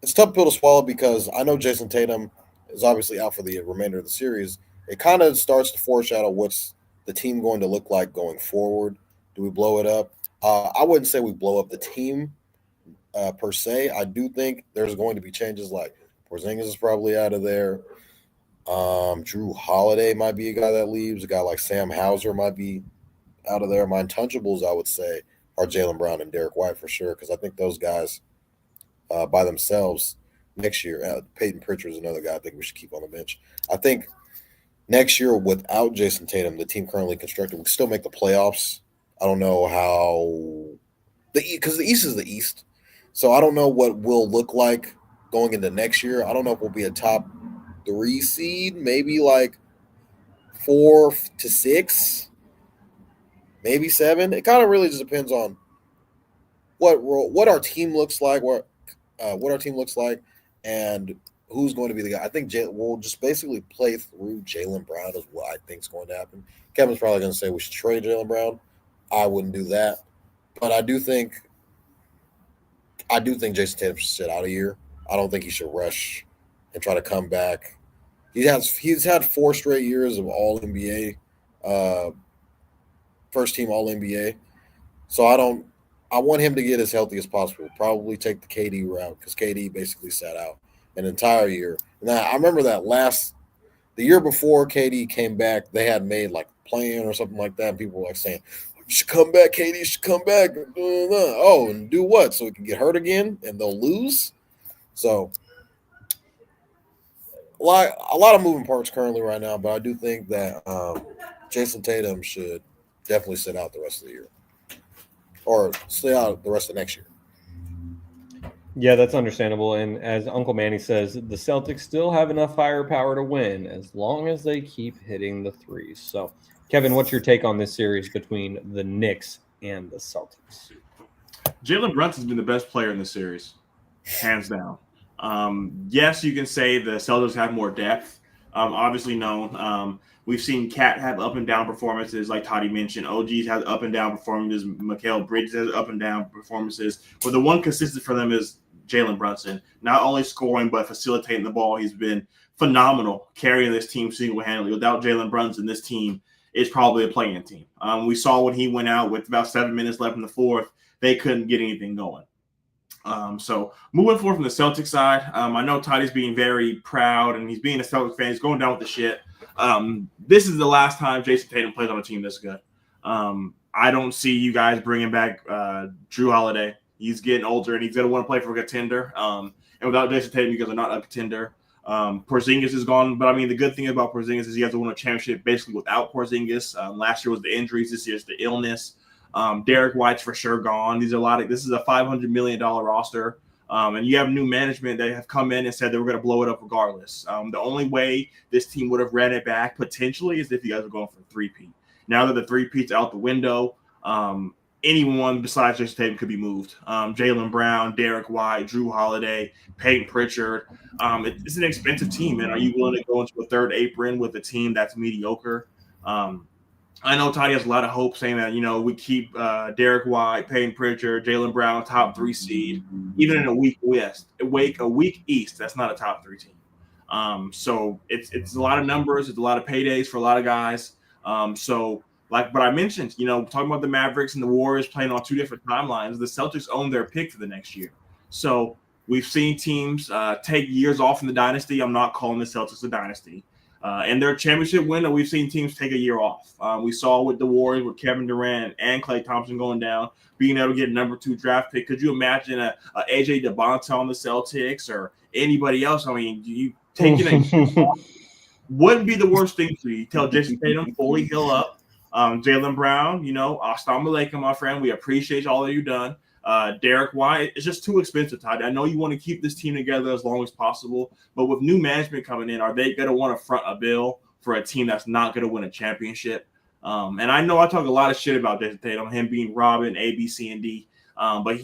[SPEAKER 3] a tough pill to swallow because I know Jason Tatum is obviously out for the remainder of the series. It kind of starts to foreshadow what's the team going to look like going forward. Do we blow it up? I wouldn't say we blow up the team per se. I do think there's going to be changes like Porzingis is probably out of there. Drew Holiday might be a guy that leaves. A guy like Sam Hauser might be out of there. My untouchables, I would say, are Jaylen Brown and Derek White for sure because I think those guys by themselves next year. Peyton Pritchard is another guy I think we should keep on the bench. I think next year without Jason Tatum, the team currently constructed, we can still make the playoffs. I don't know how because the East is the East. So I don't know what we'll look like going into next year. I don't know if we'll be a top 3 seed, maybe like 4 to 6, maybe 7. It kind of really just depends on what our team looks like, what our team looks like, and who's going to be the guy. I think we'll just basically play through Jaylen Brown is what I think is going to happen. Kevin's probably going to say we should trade Jaylen Brown. I wouldn't do that, but I do think Jason Tatum should sit out a year. I don't think he should rush and try to come back. He's had 4 straight years of All NBA, first team All NBA. So I want him to get as healthy as possible. Probably take the KD route because KD basically sat out an entire year. And I remember that the year before KD came back, they had made like plan or something like that. And people were like saying, "You should come back, KD. You should come back." Oh, and do what? So he can get hurt again and they'll lose. So a lot of moving parts currently right now, but I do think that Jason Tatum should definitely sit out the rest of the year. Or stay out the rest of next year.
[SPEAKER 1] Yeah, that's understandable. And as Uncle Manny says, the Celtics still have enough firepower to win as long as they keep hitting the threes. So, Kevin, what's your take on this series between the Knicks and the Celtics?
[SPEAKER 2] Jalen Brunson's been the best player in the series, hands down. Yes, you can say the Celtics have more depth, obviously known. We've seen Cat have up and down performances, like Toddy mentioned. OG's has up and down performances. Mikal Bridges has up and down performances. But the one consistent for them is Jalen Brunson. Not only scoring, but facilitating the ball. He's been phenomenal carrying this team single-handedly. Without Jalen Brunson, this team is probably a playing team. We saw when he went out with about 7 minutes left in the fourth, they couldn't get anything going. So moving forward from the Celtics side, I know Toddy's being very proud and he's being a Celtics fan. He's going down with the shit. This is the last time Jason Tatum plays on a team this good. I don't see you guys bringing back Drew Holiday. He's getting older and he's going to want to play for a contender. And without Jason Tatum, you guys are not a contender. Porzingis is gone, but I mean, the good thing about Porzingis is he has to win a championship basically without Porzingis. Last year was the injuries. This year's the illness. Derek White's for sure gone. This is a $500 million roster. And you have new management that have come in and said they were going to blow it up regardless. The only way this team would have ran it back potentially is if you guys are going for a three-peat. Now that the three-peat's out the window, anyone besides Jason Tatum could be moved. Jaylen Brown, Derek White, Drew Holiday, Peyton Pritchard. It's an expensive team, man. Are you willing to go into a third apron with a team that's mediocre? I know Toddy has a lot of hope saying that, we keep Derek White, Peyton Pritchard, Jaylen Brown, top 3 seed, even in a weak West, a weak East. That's not a top 3 team. So it's a lot of numbers. It's a lot of paydays for a lot of guys. But I mentioned, talking about the Mavericks and the Warriors playing on 2 different timelines, the Celtics own their pick for the next year. So We've seen teams take years off in the dynasty. I'm not calling the Celtics a dynasty. In their championship window, we've seen teams take a year off. We saw with the Warriors with Kevin Durant and Klay Thompson going down, being able to get a number 2 draft pick. Could you imagine a AJ DeBonta on the Celtics or anybody else? I mean, you taking a wouldn't be the worst thing for you. You tell Jason Tatum, fully heal up. Jaylen Brown, assalamu alaikum, my friend. We appreciate all that you've done. Derek White, it's just too expensive, Todd. I know you want to keep this team together as long as possible, but with new management coming in, are they going to want to front a bill for a team that's not going to win a championship? And I know I talk a lot of shit about Jason Tatum, him being Robin, A, B, C, and D, but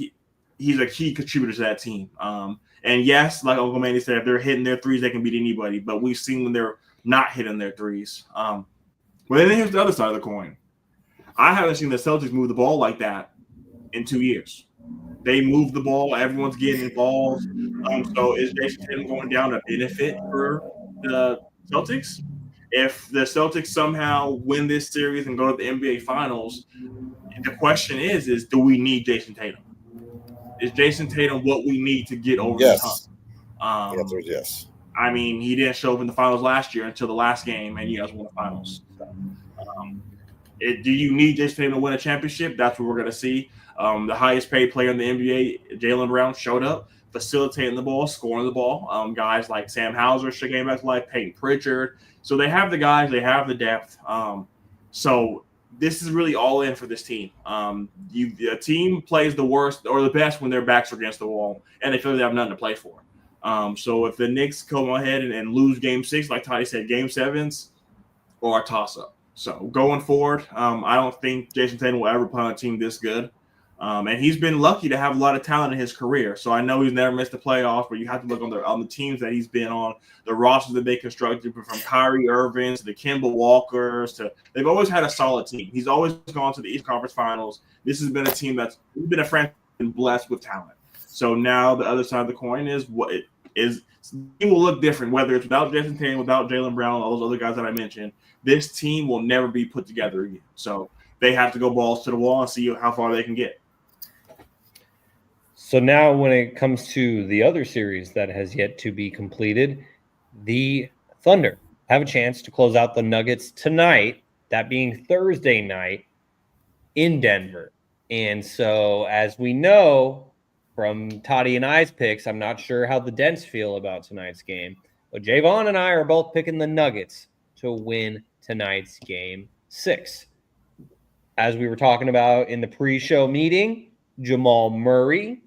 [SPEAKER 2] he's a key contributor to that team. And yes, like Uncle Manny said, if they're hitting their threes, they can beat anybody, but we've seen when they're not hitting their threes. But then here's the other side of the coin. I haven't seen the Celtics move the ball like that in 2 years. They move the ball. Everyone's getting involved. So is Jason Tatum going down a benefit for the Celtics? If the Celtics somehow win this series and go to the NBA Finals, the question is do we need Jason Tatum? Is Jason Tatum what we need to get over the hump?
[SPEAKER 3] The answer is yes.
[SPEAKER 2] I mean, he didn't show up in the finals last year until the last game, and you guys won the finals. So, do you need Jason Tatum to win a championship? That's what we're going to see. The highest paid player in the NBA, Jaylen Brown, showed up, facilitating the ball, scoring the ball. Guys like Sam Hauser should game back to life, Peyton Pritchard. So they have the guys, they have the depth. So this is really all in for this team. A team plays the worst or the best when their backs are against the wall and they feel they have nothing to play for. So if the Knicks come ahead and lose Game 6, like Toddy said, Game 7s or a toss-up. So going forward, I don't think Jason Tatum will ever play on a team this good. And he's been lucky to have a lot of talent in his career. So I know he's never missed the playoffs, but you have to look on the teams that he's been on, the rosters that they constructed, from Kyrie Irving to the Kemba Walkers they've always had a solid team. He's always gone to the East Conference Finals. This has been a team that's been a franchise and blessed with talent. So now the other side of the coin is it will look different, whether it's without Jason Tatum, without Jaylen Brown, all those other guys that I mentioned. This team will never be put together again. So they have to go balls to the wall and see how far they can get.
[SPEAKER 1] So now when it comes to the other series that has yet to be completed, the Thunder have a chance to close out the Nuggets tonight, that being Thursday night in Denver. And so as we know from Toddy and I's picks, I'm not sure how the Dents feel about tonight's game, but Jaevon and I are both picking the Nuggets to win tonight's Game 6. As we were talking about in the pre-show meeting, Jamal Murray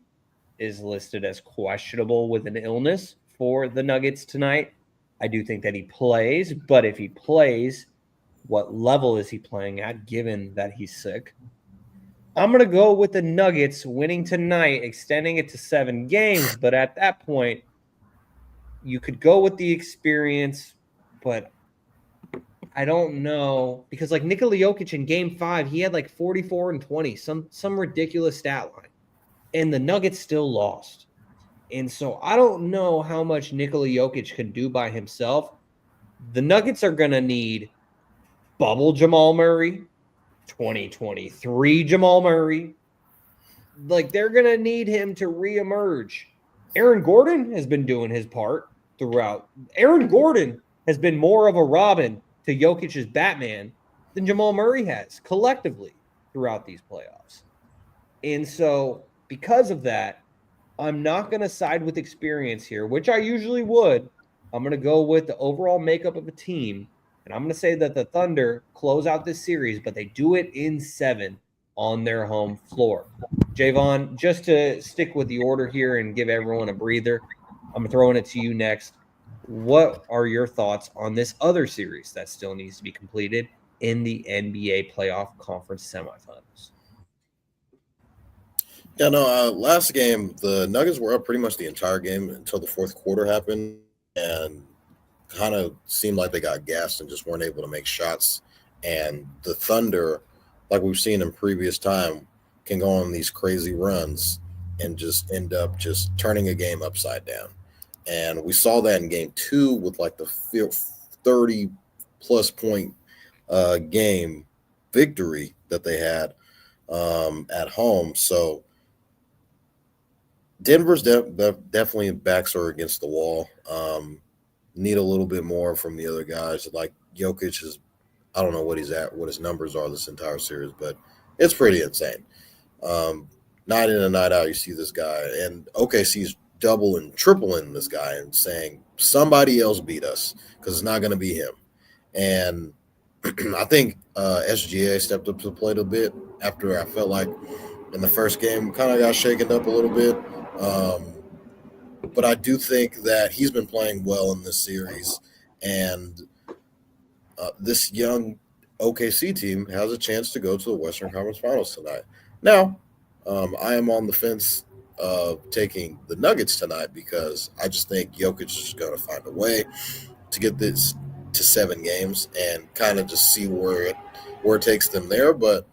[SPEAKER 1] is listed as questionable with an illness for the Nuggets tonight. I do think that he plays, but if he plays, what level is he playing at given that he's sick? I'm going to go with the Nuggets winning tonight, extending it to 7 games, but at that point, you could go with the experience, but I don't know, because like Nikola Jokic in Game 5, he had like 44 and 20, some ridiculous stat line. And the Nuggets still lost. And so I don't know how much Nikola Jokic can do by himself. The Nuggets are going to need bubble Jamal Murray, 2023 Jamal Murray. Like, they're going to need him to reemerge. Aaron Gordon has been doing his part throughout. Aaron Gordon has been more of a Robin to Jokic's Batman than Jamal Murray has collectively throughout these playoffs. And so because of that, I'm not going to side with experience here, which I usually would. I'm going to go with the overall makeup of a team, and I'm going to say that the Thunder close out this series, but they do it in 7 on their home floor. Jaevon, just to stick with the order here and give everyone a breather, I'm throwing it to you next. What are your thoughts on this other series that still needs to be completed in the NBA playoff conference semifinals?
[SPEAKER 3] Yeah, no, last game, the Nuggets were up pretty much the entire game until the fourth quarter happened and kind of seemed like they got gassed and just weren't able to make shots. And the Thunder, like we've seen in previous time, can go on these crazy runs and just end up just turning a game upside down. And we saw that in Game 2 with like the 30-plus point game victory that they had at home. So Denver's definitely backs are against the wall. Need a little bit more from the other guys. Like Jokic is, I don't know what he's at, what his numbers are this entire series, but it's pretty insane. Night in and night out, you see this guy, and OKC's double and tripling this guy and saying somebody else beat us because it's not going to be him. And I think SGA stepped up to the plate a bit after I felt like in the first game kind of got shaken up a little bit. But I do think that he's been playing well in this series, and this young OKC team has a chance to go to the Western Conference Finals tonight. Now, I am on the fence of taking the Nuggets tonight because I just think Jokic is going to find a way to get this to 7 games and kind of just see where it takes them there. But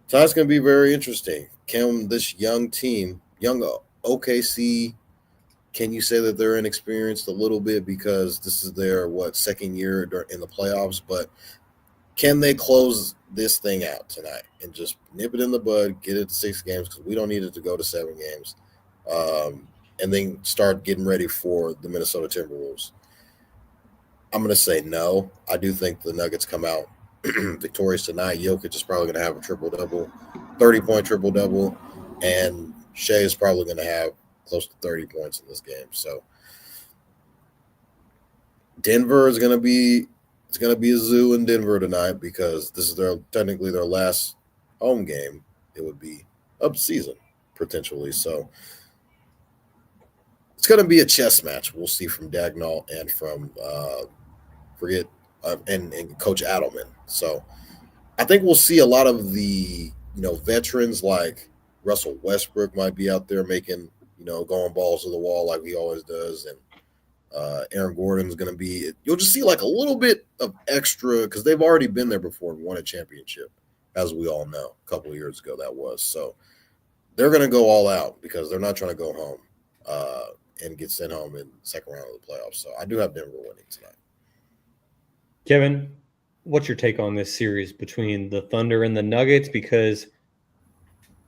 [SPEAKER 3] tonight's going to be very interesting. Can this young team, young OKC, can you say that they're inexperienced a little bit because this is their second year in the playoffs? But can they close this thing out tonight and just nip it in the bud, get it to 6 games because we don't need it to go to 7 games, and then start getting ready for the Minnesota Timberwolves? I'm going to say no. I do think the Nuggets come out victorious tonight. Jokic is probably going to have a triple-double, 30-point triple-double, and Shea is probably going to have close to 30 points in this game. So Denver is going to be – it's going to be a zoo in Denver tonight because this is technically their last home game. It would be of season potentially. So it's going to be a chess match. We'll see from Dagnall and from and Coach Adelman. So I think we'll see a lot of the veterans like Russell Westbrook might be out there making going balls to the wall like he always does, and Aaron Gordon's going to be – you'll just see like a little bit of extra because they've already been there before and won a championship, as we all know. A couple of years ago that was. So they're going to go all out because they're not trying to go home and get sent home in the second round of the playoffs. So I do have Denver winning tonight.
[SPEAKER 1] Kevin, what's your take on this series between the Thunder and the Nuggets? Because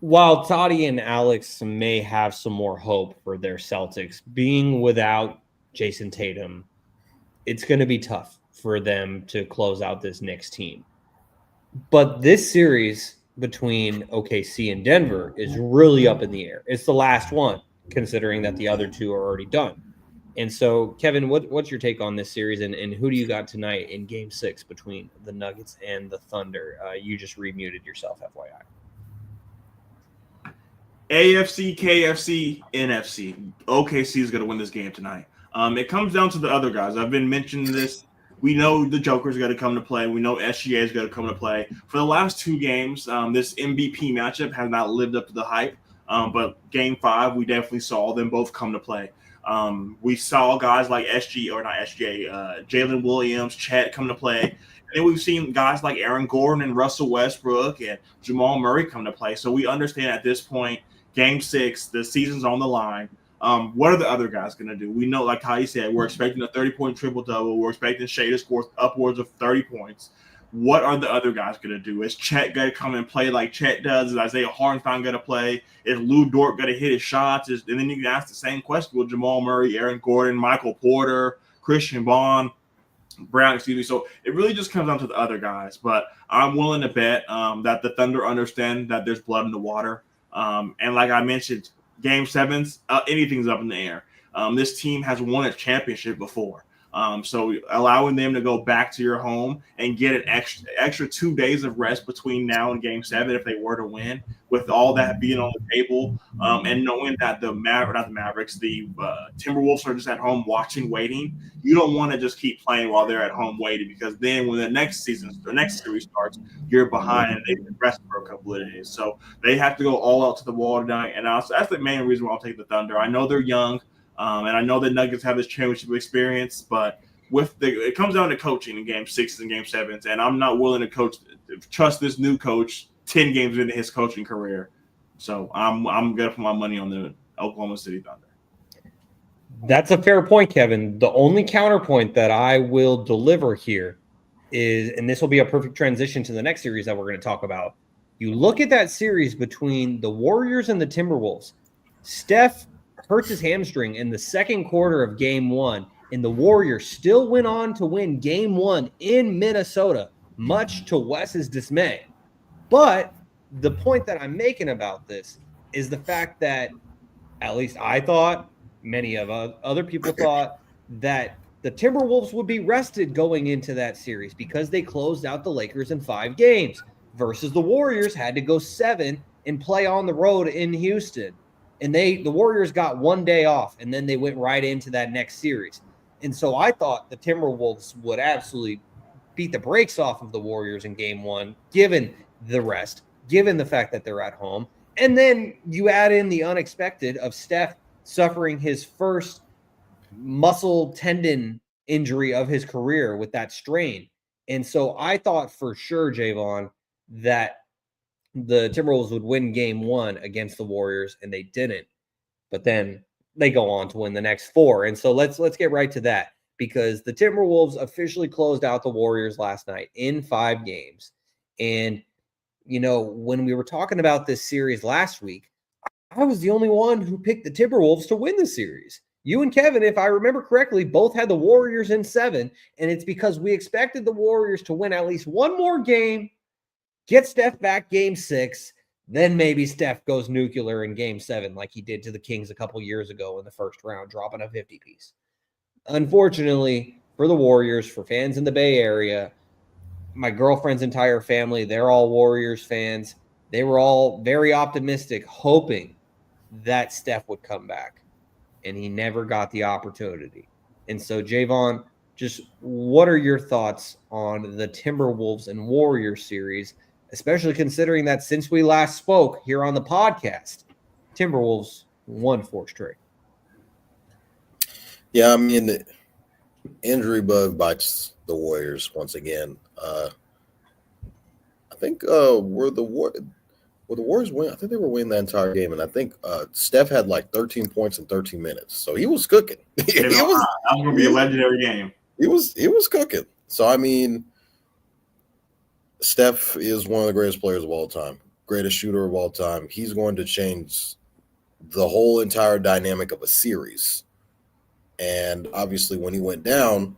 [SPEAKER 1] while Toddy and Alex may have some more hope for their Celtics, being without Jason Tatum, it's going to be tough for them to close out this Knicks team. But this series between OKC and Denver is really up in the air. It's the last one, considering that the other two are already done. And so, Kevin, what's your take on this series, and who do you got tonight in Game 6 between the Nuggets and the Thunder? You just remuted yourself, FYI.
[SPEAKER 2] AFC, KFC, NFC. OKC is going to win this game tonight. It comes down to the other guys. I've been mentioning this. We know the Joker's got to come to play. We know SGA is going to come to play. For the last 2 games, this MVP matchup has not lived up to the hype. But Game 5, we definitely saw them both come to play. We saw guys like Jalen Williams, Chet come to play. And then we've seen guys like Aaron Gordon and Russell Westbrook and Jamal Murray come to play. So we understand at this point, Game 6, the season's on the line. What are the other guys going to do? We know, like how you said, we're expecting a 30-point triple-double. We're expecting Shea to score upwards of 30 points. What are the other guys going to do? Is Chet going to come and play like Chet does? Is Isaiah Hartenstein going to play? Is Lou Dort going to hit his shots? And then you can ask the same question with Jamal Murray, Aaron Gordon, Michael Porter, Christian Brown. So it really just comes down to the other guys. But I'm willing to bet that the Thunder understand that there's blood in the water. And like I mentioned, Game 7s, anything's up in the air. This team has won a championship before. So allowing them to go back to your home and get an extra 2 days of rest between now and Game 7 if they were to win, with all that being on the table, and knowing that the Timberwolves are just at home watching, waiting. You don't want to just keep playing while they're at home waiting, because then when the next series starts, you're behind and they've been resting for a couple of days. So they have to go all out to the wall tonight, and that's the main reason why I'll take the Thunder. I know they're young. And I know the Nuggets have this championship experience, but it comes down to coaching in Game 6s and Game 7s, and I'm not willing to trust this new coach 10 games into his coaching career. So I'm going to put my money on the Oklahoma City Thunder.
[SPEAKER 1] That's a fair point, Kevin. The only counterpoint that I will deliver here is, and this will be a perfect transition to the next series that we're going to talk about. You look at that series between the Warriors and the Timberwolves. Steph hurts his hamstring in the second quarter of game one, and the Warriors still went on to win game one in Minnesota, much to Wes's dismay. But the point that I'm making about this is the fact that, at least I thought, many of other people thought, that the Timberwolves would be rested going into that series because they closed out the Lakers in 5 games versus the Warriors had to go 7 and play on the road in Houston. And the Warriors got 1 day off, and then they went right into that next series. And so I thought the Timberwolves would absolutely beat the brakes off of the Warriors in game one, given the rest, given the fact that they're at home. And then you add in the unexpected of Steph suffering his first muscle tendon injury of his career with that strain. And so I thought for sure, Jaevon, that the Timberwolves would win game one against the Warriors, and they didn't. But then they go on to win the next 4. And so let's get right to that, because the Timberwolves officially closed out the Warriors last night in 5 games. And, you know, when we were talking about this series last week, I was the only one who picked the Timberwolves to win the series. You and Kevin, if I remember correctly, both had the Warriors in 7, and it's because we expected the Warriors to win at least one more game, get Steph back game 6, then maybe Steph goes nuclear in game 7 like he did to the Kings a couple years ago in the first round, dropping a 50-piece. Unfortunately for the Warriors, for fans in the Bay Area, my girlfriend's entire family, they're all Warriors fans. They were all very optimistic, hoping that Steph would come back, and he never got the opportunity. And so, Jaevon, just what are your thoughts on the Timberwolves and Warriors series, especially considering that since we last spoke here on the podcast, Timberwolves won 4 straight?
[SPEAKER 3] Yeah, I mean, the injury bug bites the Warriors once again. I think were the Warriors win? I think they were winning that entire game, and I think Steph had like 13 points in 13 minutes, so he was cooking.
[SPEAKER 2] That was going to be a legendary game.
[SPEAKER 3] He was cooking. So I mean, Steph is one of the greatest players of all time, greatest shooter of all time. He's going to change the whole entire dynamic of a series. And obviously, when he went down,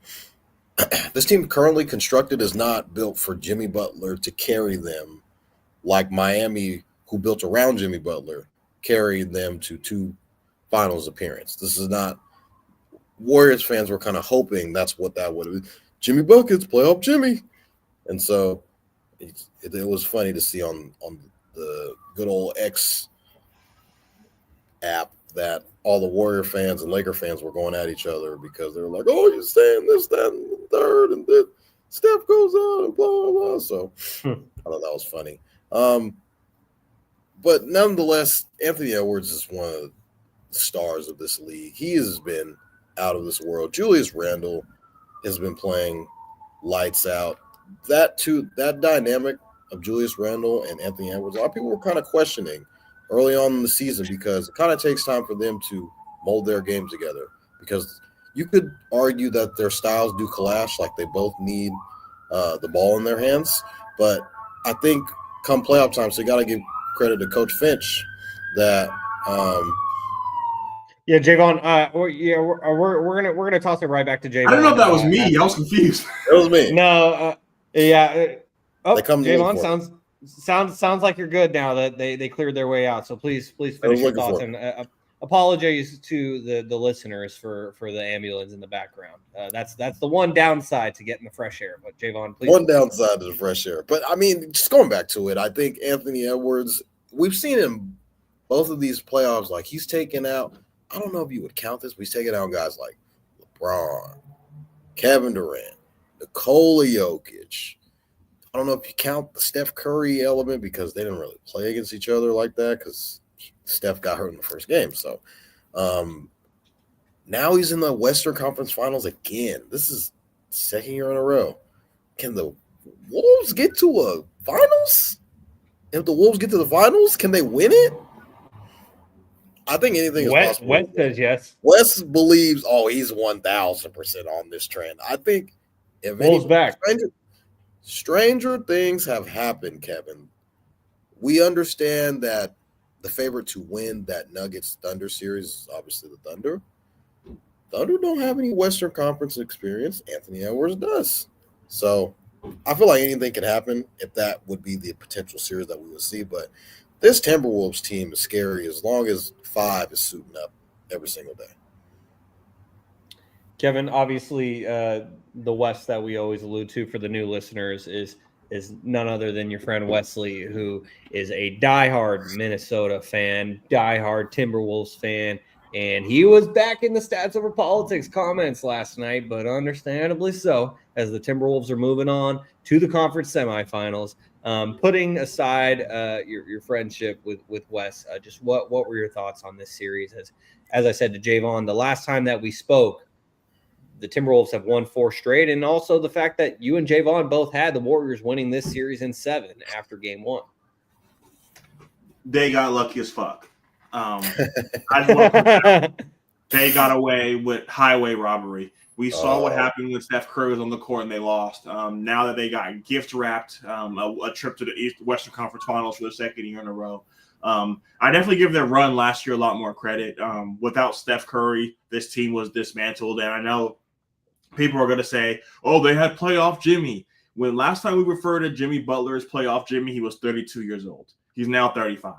[SPEAKER 3] this team currently constructed is not built for Jimmy Butler to carry them like Miami, who built around Jimmy Butler, carried them to 2 finals appearances. This is not – Warriors fans were kind of hoping that's what that would have been. Jimmy Buckets, playoff Jimmy. And so it was funny to see on the good old X app that all the Warrior fans and Laker fans were going at each other because they were like, oh, you're saying this, that, and the third, and then Steph goes out and blah, blah, blah. So I thought that was funny. But nonetheless, Anthony Edwards is one of the stars of this league. He has been out of this world. Julius Randle has been playing lights out. That dynamic of Julius Randle and Anthony Edwards, a lot of people were kind of questioning early on in the season because it kind of takes time for them to mold their game together, because you could argue that their styles do clash, like they both need the ball in their hands. But I think come playoff time, so you got to give credit to Coach Finch that
[SPEAKER 1] Yeah, Jaevon. We're gonna toss it right back to Jaevon.
[SPEAKER 2] I don't know if that was me. I was confused.
[SPEAKER 3] It was me.
[SPEAKER 1] No, yeah.
[SPEAKER 3] They
[SPEAKER 1] Sounds like you're good now that they cleared their way out. So please finish your thoughts, and apologies to the listeners for the ambulance in the background. That's the one downside to getting the fresh air. But Jaevon, please.
[SPEAKER 3] One downside to the fresh air. But I mean, just going back to it, I think Anthony Edwards, we've seen him both of these playoffs, like he's taken out, I don't know if you would count this, but he's taken out guys like LeBron, Kevin Durant, Nikola Jokic. I don't know if you count the Steph Curry element because they didn't really play against each other like that because Steph got hurt in the first game. So now he's in the Western Conference Finals again. This is the second year in a row. Can the Wolves get to a finals? If the Wolves get to the finals, can they win it? I think anything is possible.
[SPEAKER 1] Wes says yes.
[SPEAKER 3] Wes believes, he's 1,000% on this trend. I think if
[SPEAKER 1] Wolves back.
[SPEAKER 3] Stranger things have happened, Kevin. We understand that the favorite to win that Nuggets Thunder series is obviously the Thunder. Thunder don't have any Western Conference experience. Anthony Edwards does. So I feel like anything could happen if that would be the potential series that we would see. But this Timberwolves team is scary as long as 5 is suiting up every single day.
[SPEAKER 1] Kevin, obviously, the West that we always allude to for the new listeners is none other than your friend Wesley, who is a diehard Minnesota fan, diehard Timberwolves fan, and he was back in the Stats Over Politics comments last night, but understandably so, as the Timberwolves are moving on to the conference semifinals. Putting aside your friendship with Wes, just what were your thoughts on this series? As I said to Jaevon, the last time that we spoke, the Timberwolves have won 4 straight, and also the fact that you and Jaevon both had the Warriors winning this series in 7 after game 1.
[SPEAKER 2] They got lucky as fuck. I just want to put that they got away with highway robbery. We saw what happened when Steph Curry was on the court and they lost. Now that they got gift wrapped, a trip to the Western Conference Finals for the second year in a row. I definitely give their run last year a lot more credit. Without Steph Curry, this team was dismantled, and I know people are going to say, oh, they had playoff Jimmy. When last time we referred to Jimmy Butler as playoff Jimmy, he was 32 years old. He's now 35.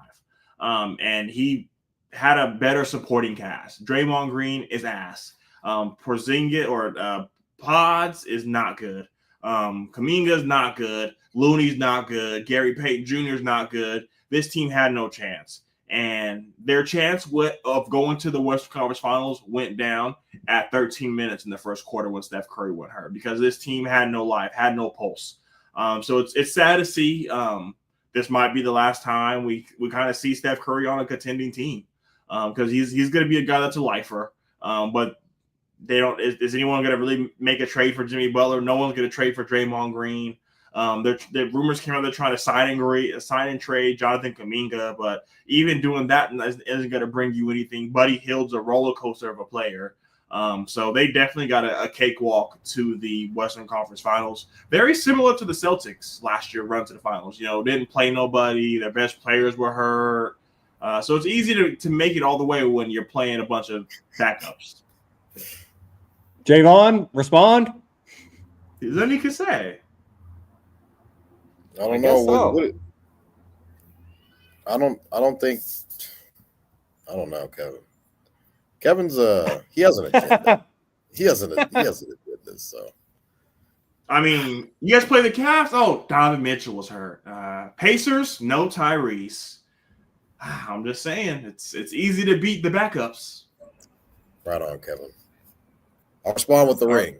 [SPEAKER 2] And he had a better supporting cast. Draymond Green is ass. Porzingis or Pods is not good. Kuminga's not good. Looney's not good. Gary Payton Jr. is not good. This team had no chance. And their chance of going to the Western Conference Finals went down at 13 minutes in the first quarter when Steph Curry went hurt because this team had no life, had no pulse. So it's sad to see. This might be the last time we kind of see Steph Curry on a contending team because he's going to be a guy that's a lifer. But they don't. Is anyone going to really make a trade for Jimmy Butler? No one's going to trade for Draymond Green. The rumors came out they're trying to sign and trade Jonathan Kuminga, but even doing that isn't going to bring you anything. Buddy Hield's a roller coaster of a player. So they definitely got a cakewalk to the Western Conference Finals. Very similar to the Celtics last year run to the finals. Didn't play nobody. Their best players were hurt. So it's easy to make it all the way when you're playing a bunch of backups.
[SPEAKER 1] Jaevon, respond.
[SPEAKER 2] Is there anything you can say?
[SPEAKER 3] I don't know.
[SPEAKER 1] So.
[SPEAKER 3] I don't think. I don't know, Kevin. Kevin's he has an agenda. he has an agenda. So.
[SPEAKER 2] I mean, you guys play the Cavs? Oh, Donovan Mitchell was hurt. Pacers, no Tyrese. I'm just saying, it's easy to beat the backups.
[SPEAKER 3] Right on, Kevin. I'll respond with the ring.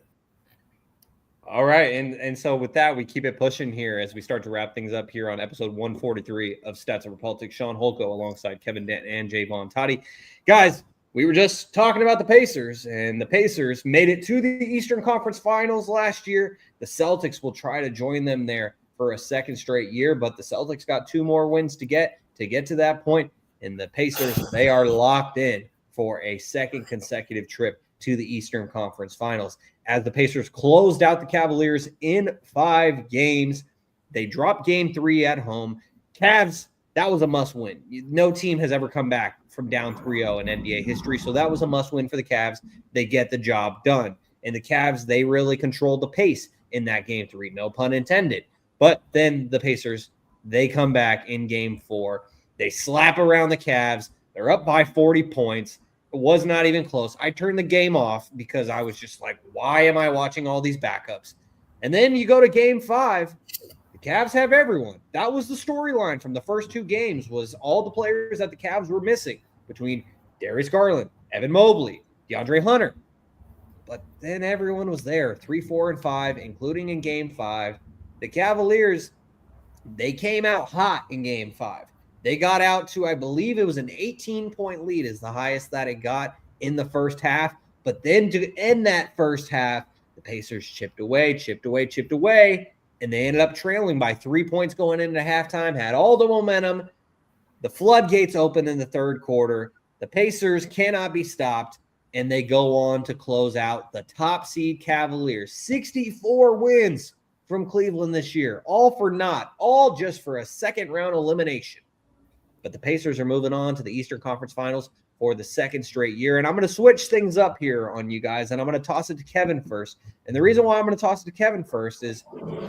[SPEAKER 1] All right, and so with that, we keep it pushing here as we start to wrap things up here on episode 143 of Stats Over Politics. Shaun Holko alongside Kevin Dent and Jaevon Toddy. Guys, we were just talking about the Pacers, and the Pacers made it to the Eastern Conference Finals last year. The Celtics will try to join them there for a second straight year, but the Celtics got 2 more wins to get to that point, and the Pacers, they are locked in for a second consecutive trip to the Eastern Conference Finals. As the Pacers closed out the Cavaliers in 5 games, they dropped game 3 at home. Cavs, that was a must-win. No team has ever come back from down 3-0 in NBA history, so that was a must-win for the Cavs. They get the job done. And the Cavs, they really controlled the pace in that game 3, no pun intended. But then the Pacers, they come back in game 4. They slap around the Cavs. They're up by 40 points. It was not even close. I turned the game off because I was just like, why am I watching all these backups? And then you go to game 5. The Cavs have everyone. That was the storyline from the first 2 games, was all the players that the Cavs were missing between Darius Garland, Evan Mobley, DeAndre Hunter. But then everyone was there, 3, 4, and 5, including in game 5. The Cavaliers, they came out hot in game 5. They got out to, I believe it was an 18-point lead is the highest that it got in the first half. But then to end that first half, the Pacers chipped away, and they ended up trailing by 3 points going into halftime, had all the momentum. The floodgates opened in the third quarter. The Pacers cannot be stopped, and they go on to close out the top seed Cavaliers. 64 wins from Cleveland this year, all for naught, all just for a second-round elimination. but the Pacers are moving on to the Eastern Conference Finals for the second straight year. And I'm going to switch things up here on you guys, and I'm going to toss it to Kevin first. And the reason why I'm going to toss it to Kevin first is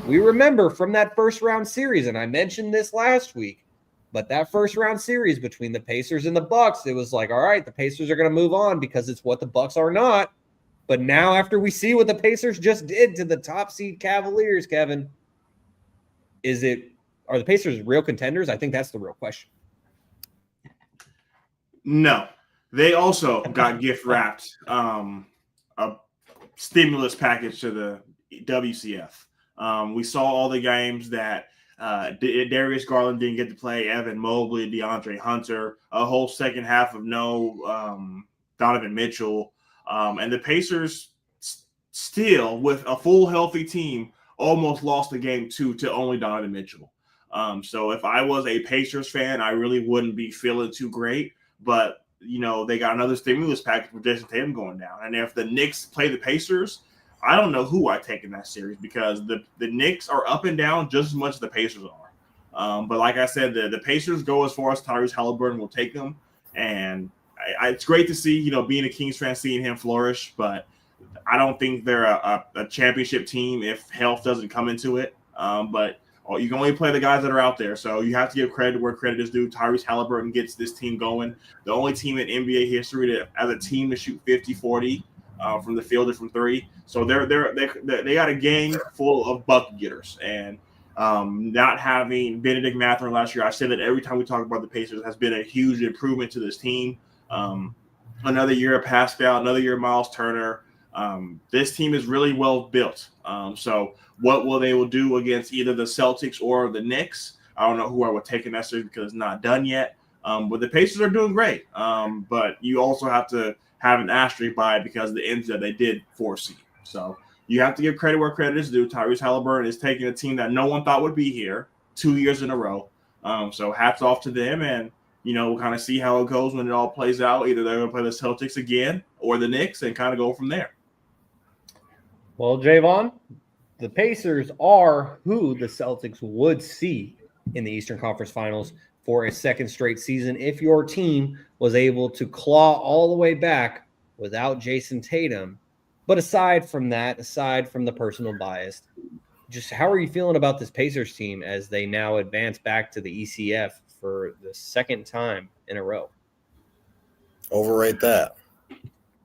[SPEAKER 1] we remember from that first round series, and I mentioned this last week, but that first round series between the Pacers and the Bucks, it was like, all right, the Pacers are going to move on because it's what the Bucks are not. But now after we see what the Pacers just did to the top seed Cavaliers, Kevin, are the Pacers real contenders? I think that's the real question.
[SPEAKER 2] No. They also got gift wrapped a stimulus package to the WCF. We saw all the games that Darius Garland didn't get to play, Evan Mobley, DeAndre Hunter, a whole second half of no Donovan Mitchell. And the Pacers still, with a full healthy team, almost lost the game to only Donovan Mitchell. So if I was a Pacers fan, I really wouldn't be feeling too great. But, they got another stimulus package with Jason Tatum going down. And if the Knicks play the Pacers, I don't know who I'd take in that series because the Knicks are up and down just as much as the Pacers are. But like I said, the Pacers go as far as Tyrese Halliburton will take them. And it's great to see, being a Kings fan, seeing him flourish. But I don't think they're a championship team if health doesn't come into it. But you can only play the guys that are out there. So you have to give credit where credit is due. Tyrese Halliburton gets this team going. The only team in NBA history as a team to shoot 50-40 from the field and from three. So they got a gang full of bucket getters. And not having Benedict Mathurin last year, I said that every time we talk about the Pacers has been a huge improvement to this team. Another year of Pascal, another year of Miles Turner. This team is really well built. So what they will do against either the Celtics or the Knicks, I don't know who I would take in that series because it's not done yet. But the Pacers are doing great. But you also have to have an asterisk by it because of the ends that they did foresee. So you have to give credit where credit is due. Tyrese Halliburton is taking a team that no one thought would be here 2 years in a row. So hats off to them. And, we'll kind of see how it goes when it all plays out. Either they're going to play the Celtics again or the Knicks and kind of go from there.
[SPEAKER 1] Well, Jaevon, the Pacers are who the Celtics would see in the Eastern Conference Finals for a second straight season if your team was able to claw all the way back without Jason Tatum. But aside from the personal bias, just how are you feeling about this Pacers team as they now advance back to the ECF for the second time in a row?
[SPEAKER 3] Overrate that.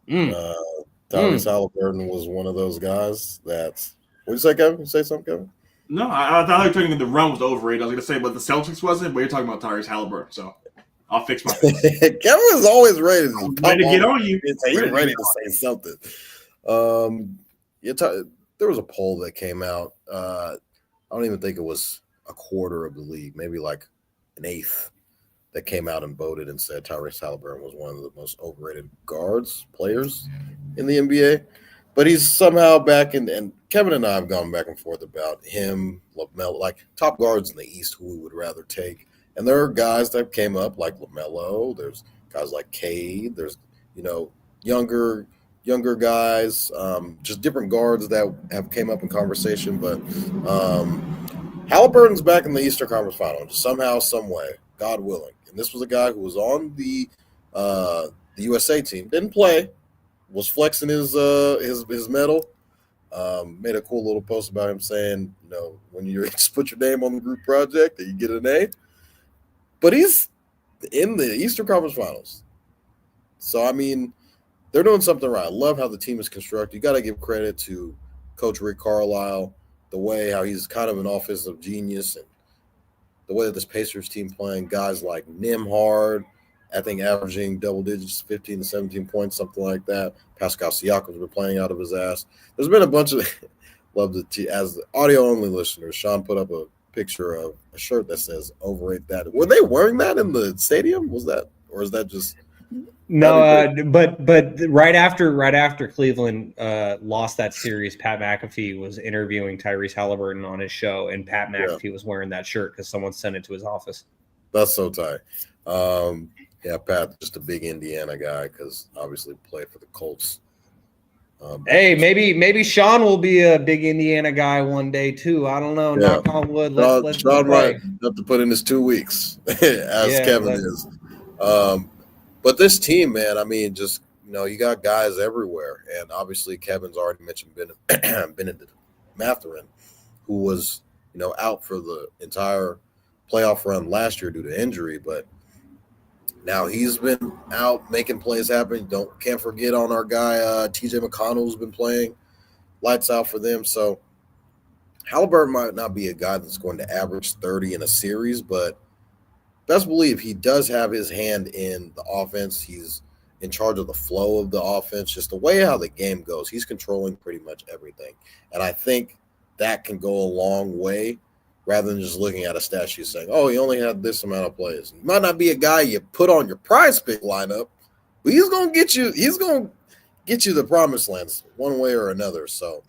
[SPEAKER 3] Tyrese Halliburton was one of those guys that's – what did you say, Kevin? You say something, Kevin?
[SPEAKER 2] No, I thought you were talking the run was overrated. I was going to say, but the Celtics wasn't, but you're talking about Tyrese Halliburton, so I'll fix my face.
[SPEAKER 3] Kevin is always ready to
[SPEAKER 2] get on you.
[SPEAKER 3] He's ready to say something. There was a poll that came out. I don't even think it was a quarter of the league, maybe like an eighth, that came out and voted and said Tyrese Halliburton was one of the most overrated players in the NBA. But he's somehow back and Kevin and I have gone back and forth about him, LaMelo, like top guards in the East who we would rather take. And there are guys that came up like LaMelo. There's guys like Cade. There's, younger guys, just different guards that have came up in conversation. But Halliburton's back in the Eastern Conference Finals somehow, some way, God willing. And this was a guy who was on the USA team, didn't play, was flexing his medal. Made a cool little post about him saying, when you just put your name on the group project, that you get an A. But he's in the Eastern Conference Finals. So, I mean, they're doing something right. I love how the team is constructed. You got to give credit to Coach Rick Carlisle, the way how he's kind of an offensive genius, and the way that this Pacers team playing guys like Nembhard, I think averaging double digits, 15 to 17 points, something like that. Pascal Siakam's been playing out of his ass. There's been a bunch of as audio-only listeners, Shaun put up a picture of a shirt that says "Overrate That." Were they wearing that in the stadium? Was that, or is that just
[SPEAKER 1] no? But right after Cleveland lost that series, Pat McAfee was interviewing Tyrese Halliburton on his show, and Pat McAfee was wearing that shirt because someone sent it to his office.
[SPEAKER 3] That's so tight. Yeah, Pat, just a big Indiana guy because obviously played for the Colts.
[SPEAKER 1] Hey, maybe Shaun will be a big Indiana guy one day too. I don't know.
[SPEAKER 3] Yeah.
[SPEAKER 1] Knock on wood. Let's
[SPEAKER 3] Shaun might
[SPEAKER 1] pray.
[SPEAKER 3] have to put in his 2 weeks, as
[SPEAKER 1] Yeah,
[SPEAKER 3] Kevin is. But this team, man, I mean, just you got guys everywhere, and obviously Kevin's already mentioned Benedict Mathurin, who was out for the entire playoff run last year due to injury, but now he's been out making plays happen. Can't forget on our guy TJ McConnell's been playing lights out for them. So Halliburton might not be a guy that's going to average 30 in a series, but best believe he does have his hand in the offense. He's in charge of the flow of the offense, just the way how the game goes. He's controlling pretty much everything. And I think that can go a long way rather than just looking at a stat sheet saying, oh, he only had this amount of plays. He might not be a guy you put on your prize pick lineup, but he's going to get you the promised lands one way or another. So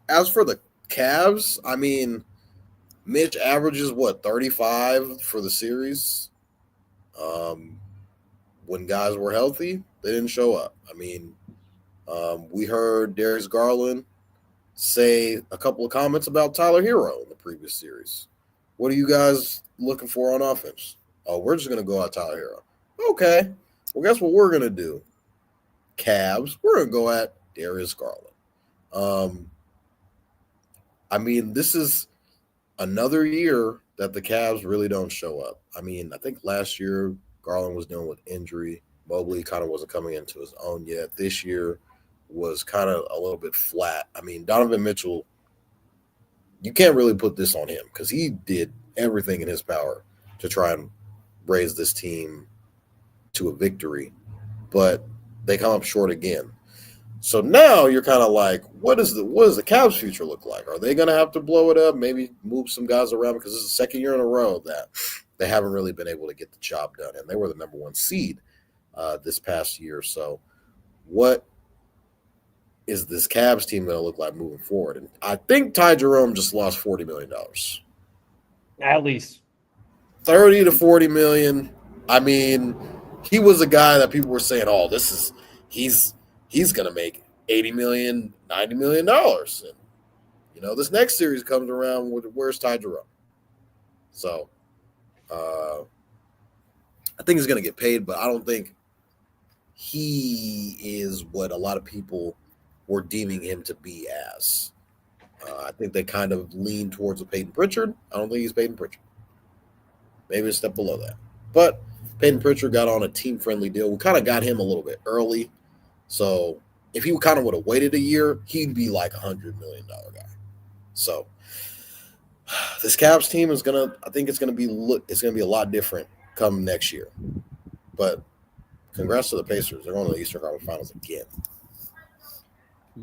[SPEAKER 3] as for the Cavs, I mean, Mitch averages 35 for the series. When guys were healthy, they didn't show up. I mean, we heard Darius Garland say a couple of comments about Tyler Hero in the previous series. What are you guys looking for on offense? Oh, we're just going to go out Tyler Hero. Okay. Well, guess what we're going to do? Cavs, we're going to go at Darius Garland. I mean, this is another year that the Cavs really don't show up. I mean, I think last year Garland was dealing with injury. Mobley kind of wasn't coming into his own yet. This year was kind of a little bit flat. I mean, Donovan Mitchell, you can't really put this on him because he did everything in his power to try and raise this team to a victory, but they come up short again. So now you're kind of like, what does the Cavs' future look like? Are they going to have to blow it up, maybe move some guys around? Because this is the second year in a row that they haven't really been able to get the job done, and they were the number 1 seed this past year. So what is this Cavs team going to look like moving forward? And I think Ty Jerome just lost $40 million.
[SPEAKER 1] At least
[SPEAKER 3] 30 to 40 million. I mean, he was a guy that people were saying, oh, he's going to make $80 million, $90 million. And, this next series comes around with where's Ty Jerome? So I think he's going to get paid, but I don't think he is what a lot of people were deeming him to be as. I think they kind of lean towards a Peyton Pritchard. I don't think he's Peyton Pritchard. Maybe a step below that. But Peyton Pritchard got on a team-friendly deal. We kind of got him a little bit early. So if he kind of would have waited a year, he'd be like a $100 million guy. So this Cavs team is I think it's gonna be a lot different come next year. But congrats to the Pacers. They're going to the Eastern Conference Finals again.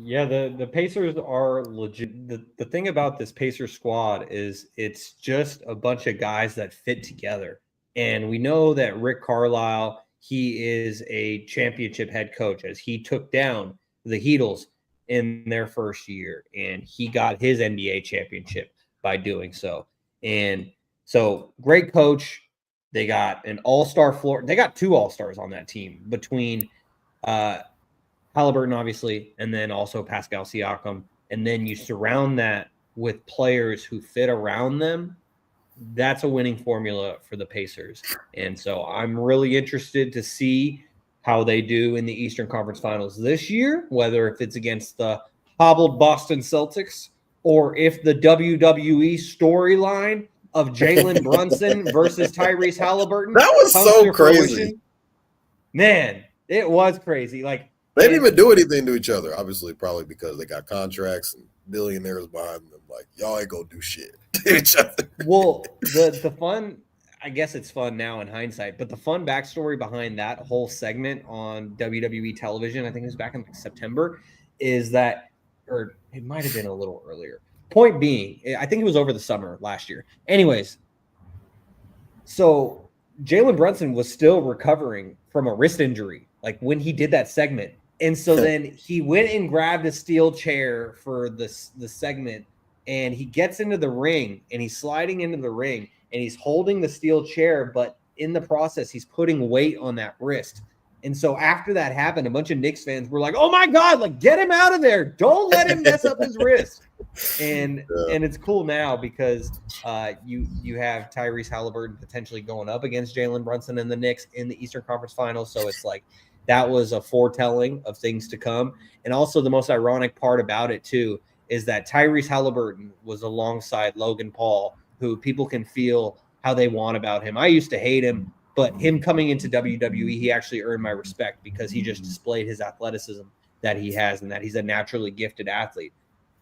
[SPEAKER 1] Yeah, the Pacers are legit. The thing about this Pacers squad is it's just a bunch of guys that fit together. And we know that Rick Carlisle, he is a championship head coach as he took down the Heatles in their first year. And he got his NBA championship by doing so. And so great coach. They got an all-star floor. They got 2 all-stars on that team between Halliburton, obviously, and then also Pascal Siakam. And then you surround that with players who fit around them. That's a winning formula for the Pacers. And so I'm really interested to see how they do in the Eastern Conference Finals this year, whether if it's against the hobbled Boston Celtics or if the WWE storyline of Jalen Brunson versus Tyrese Halliburton.
[SPEAKER 3] That was so crazy.
[SPEAKER 1] Fruition. Man, it was crazy. Like,
[SPEAKER 3] they didn't even do anything to each other, obviously, probably because they got contracts and billionaires behind them. Like, y'all ain't gonna do shit to each other.
[SPEAKER 1] Well, the fun, I guess it's fun now in hindsight, but the fun backstory behind that whole segment on WWE television, I think it was back in September, is that, or it might have been a little earlier. Point being, I think it was over the summer last year. Anyways, so Jalen Brunson was still recovering from a wrist injury, like when he did that segment. And so then he went and grabbed a steel chair for the segment, and he gets into the ring, and he's sliding into the ring, and he's holding the steel chair, but in the process, he's putting weight on that wrist. And so after that happened, a bunch of Knicks fans were like, "Oh my God, like get him out of there. Don't let him mess up his wrist." And it's cool now because you have Tyrese Halliburton potentially going up against Jalen Brunson and the Knicks in the Eastern Conference Finals. So it's like that was a foretelling of things to come. And also the most ironic part about it too is that Tyrese Halliburton was alongside Logan Paul, who people can feel how they want about him. I used to hate him, but him coming into WWE, he actually earned my respect because he just displayed his athleticism that he has and that he's a naturally gifted athlete.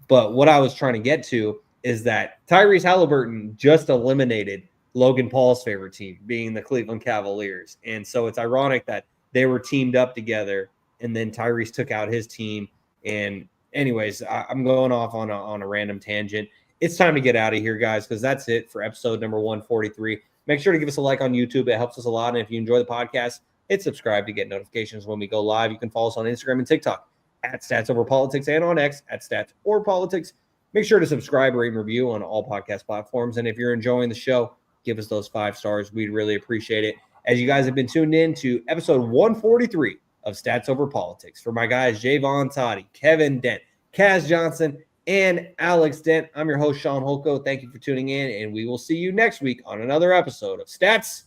[SPEAKER 1] But what I was trying to get to is that Tyrese Halliburton just eliminated Logan Paul's favorite team, being the Cleveland Cavaliers. And so it's ironic that they were teamed up together and then Tyrese took out his team. And anyways, I'm going off on a random tangent. It's time to get out of here, guys, because that's it for episode number 143. Make sure to give us a like on YouTube. It helps us a lot. And if you enjoy the podcast, hit subscribe to get notifications when we go live. You can follow us on Instagram and TikTok at Stats Over Politics and on X at Stats or Politics. Make sure to subscribe, rate, and review on all podcast platforms. And if you're enjoying the show, give us those 5 stars. We'd really appreciate it. As you guys have been tuned in to episode 143 of Stats Over Politics. For my guys, Jaevon Toddy, Kevin Dent, Kaz Johnson, and Alex Dent, I'm your host, Shaun Holko. Thank you for tuning in, and we will see you next week on another episode of Stats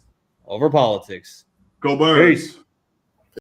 [SPEAKER 1] Over Politics.
[SPEAKER 2] Go Birds.
[SPEAKER 1] Peace.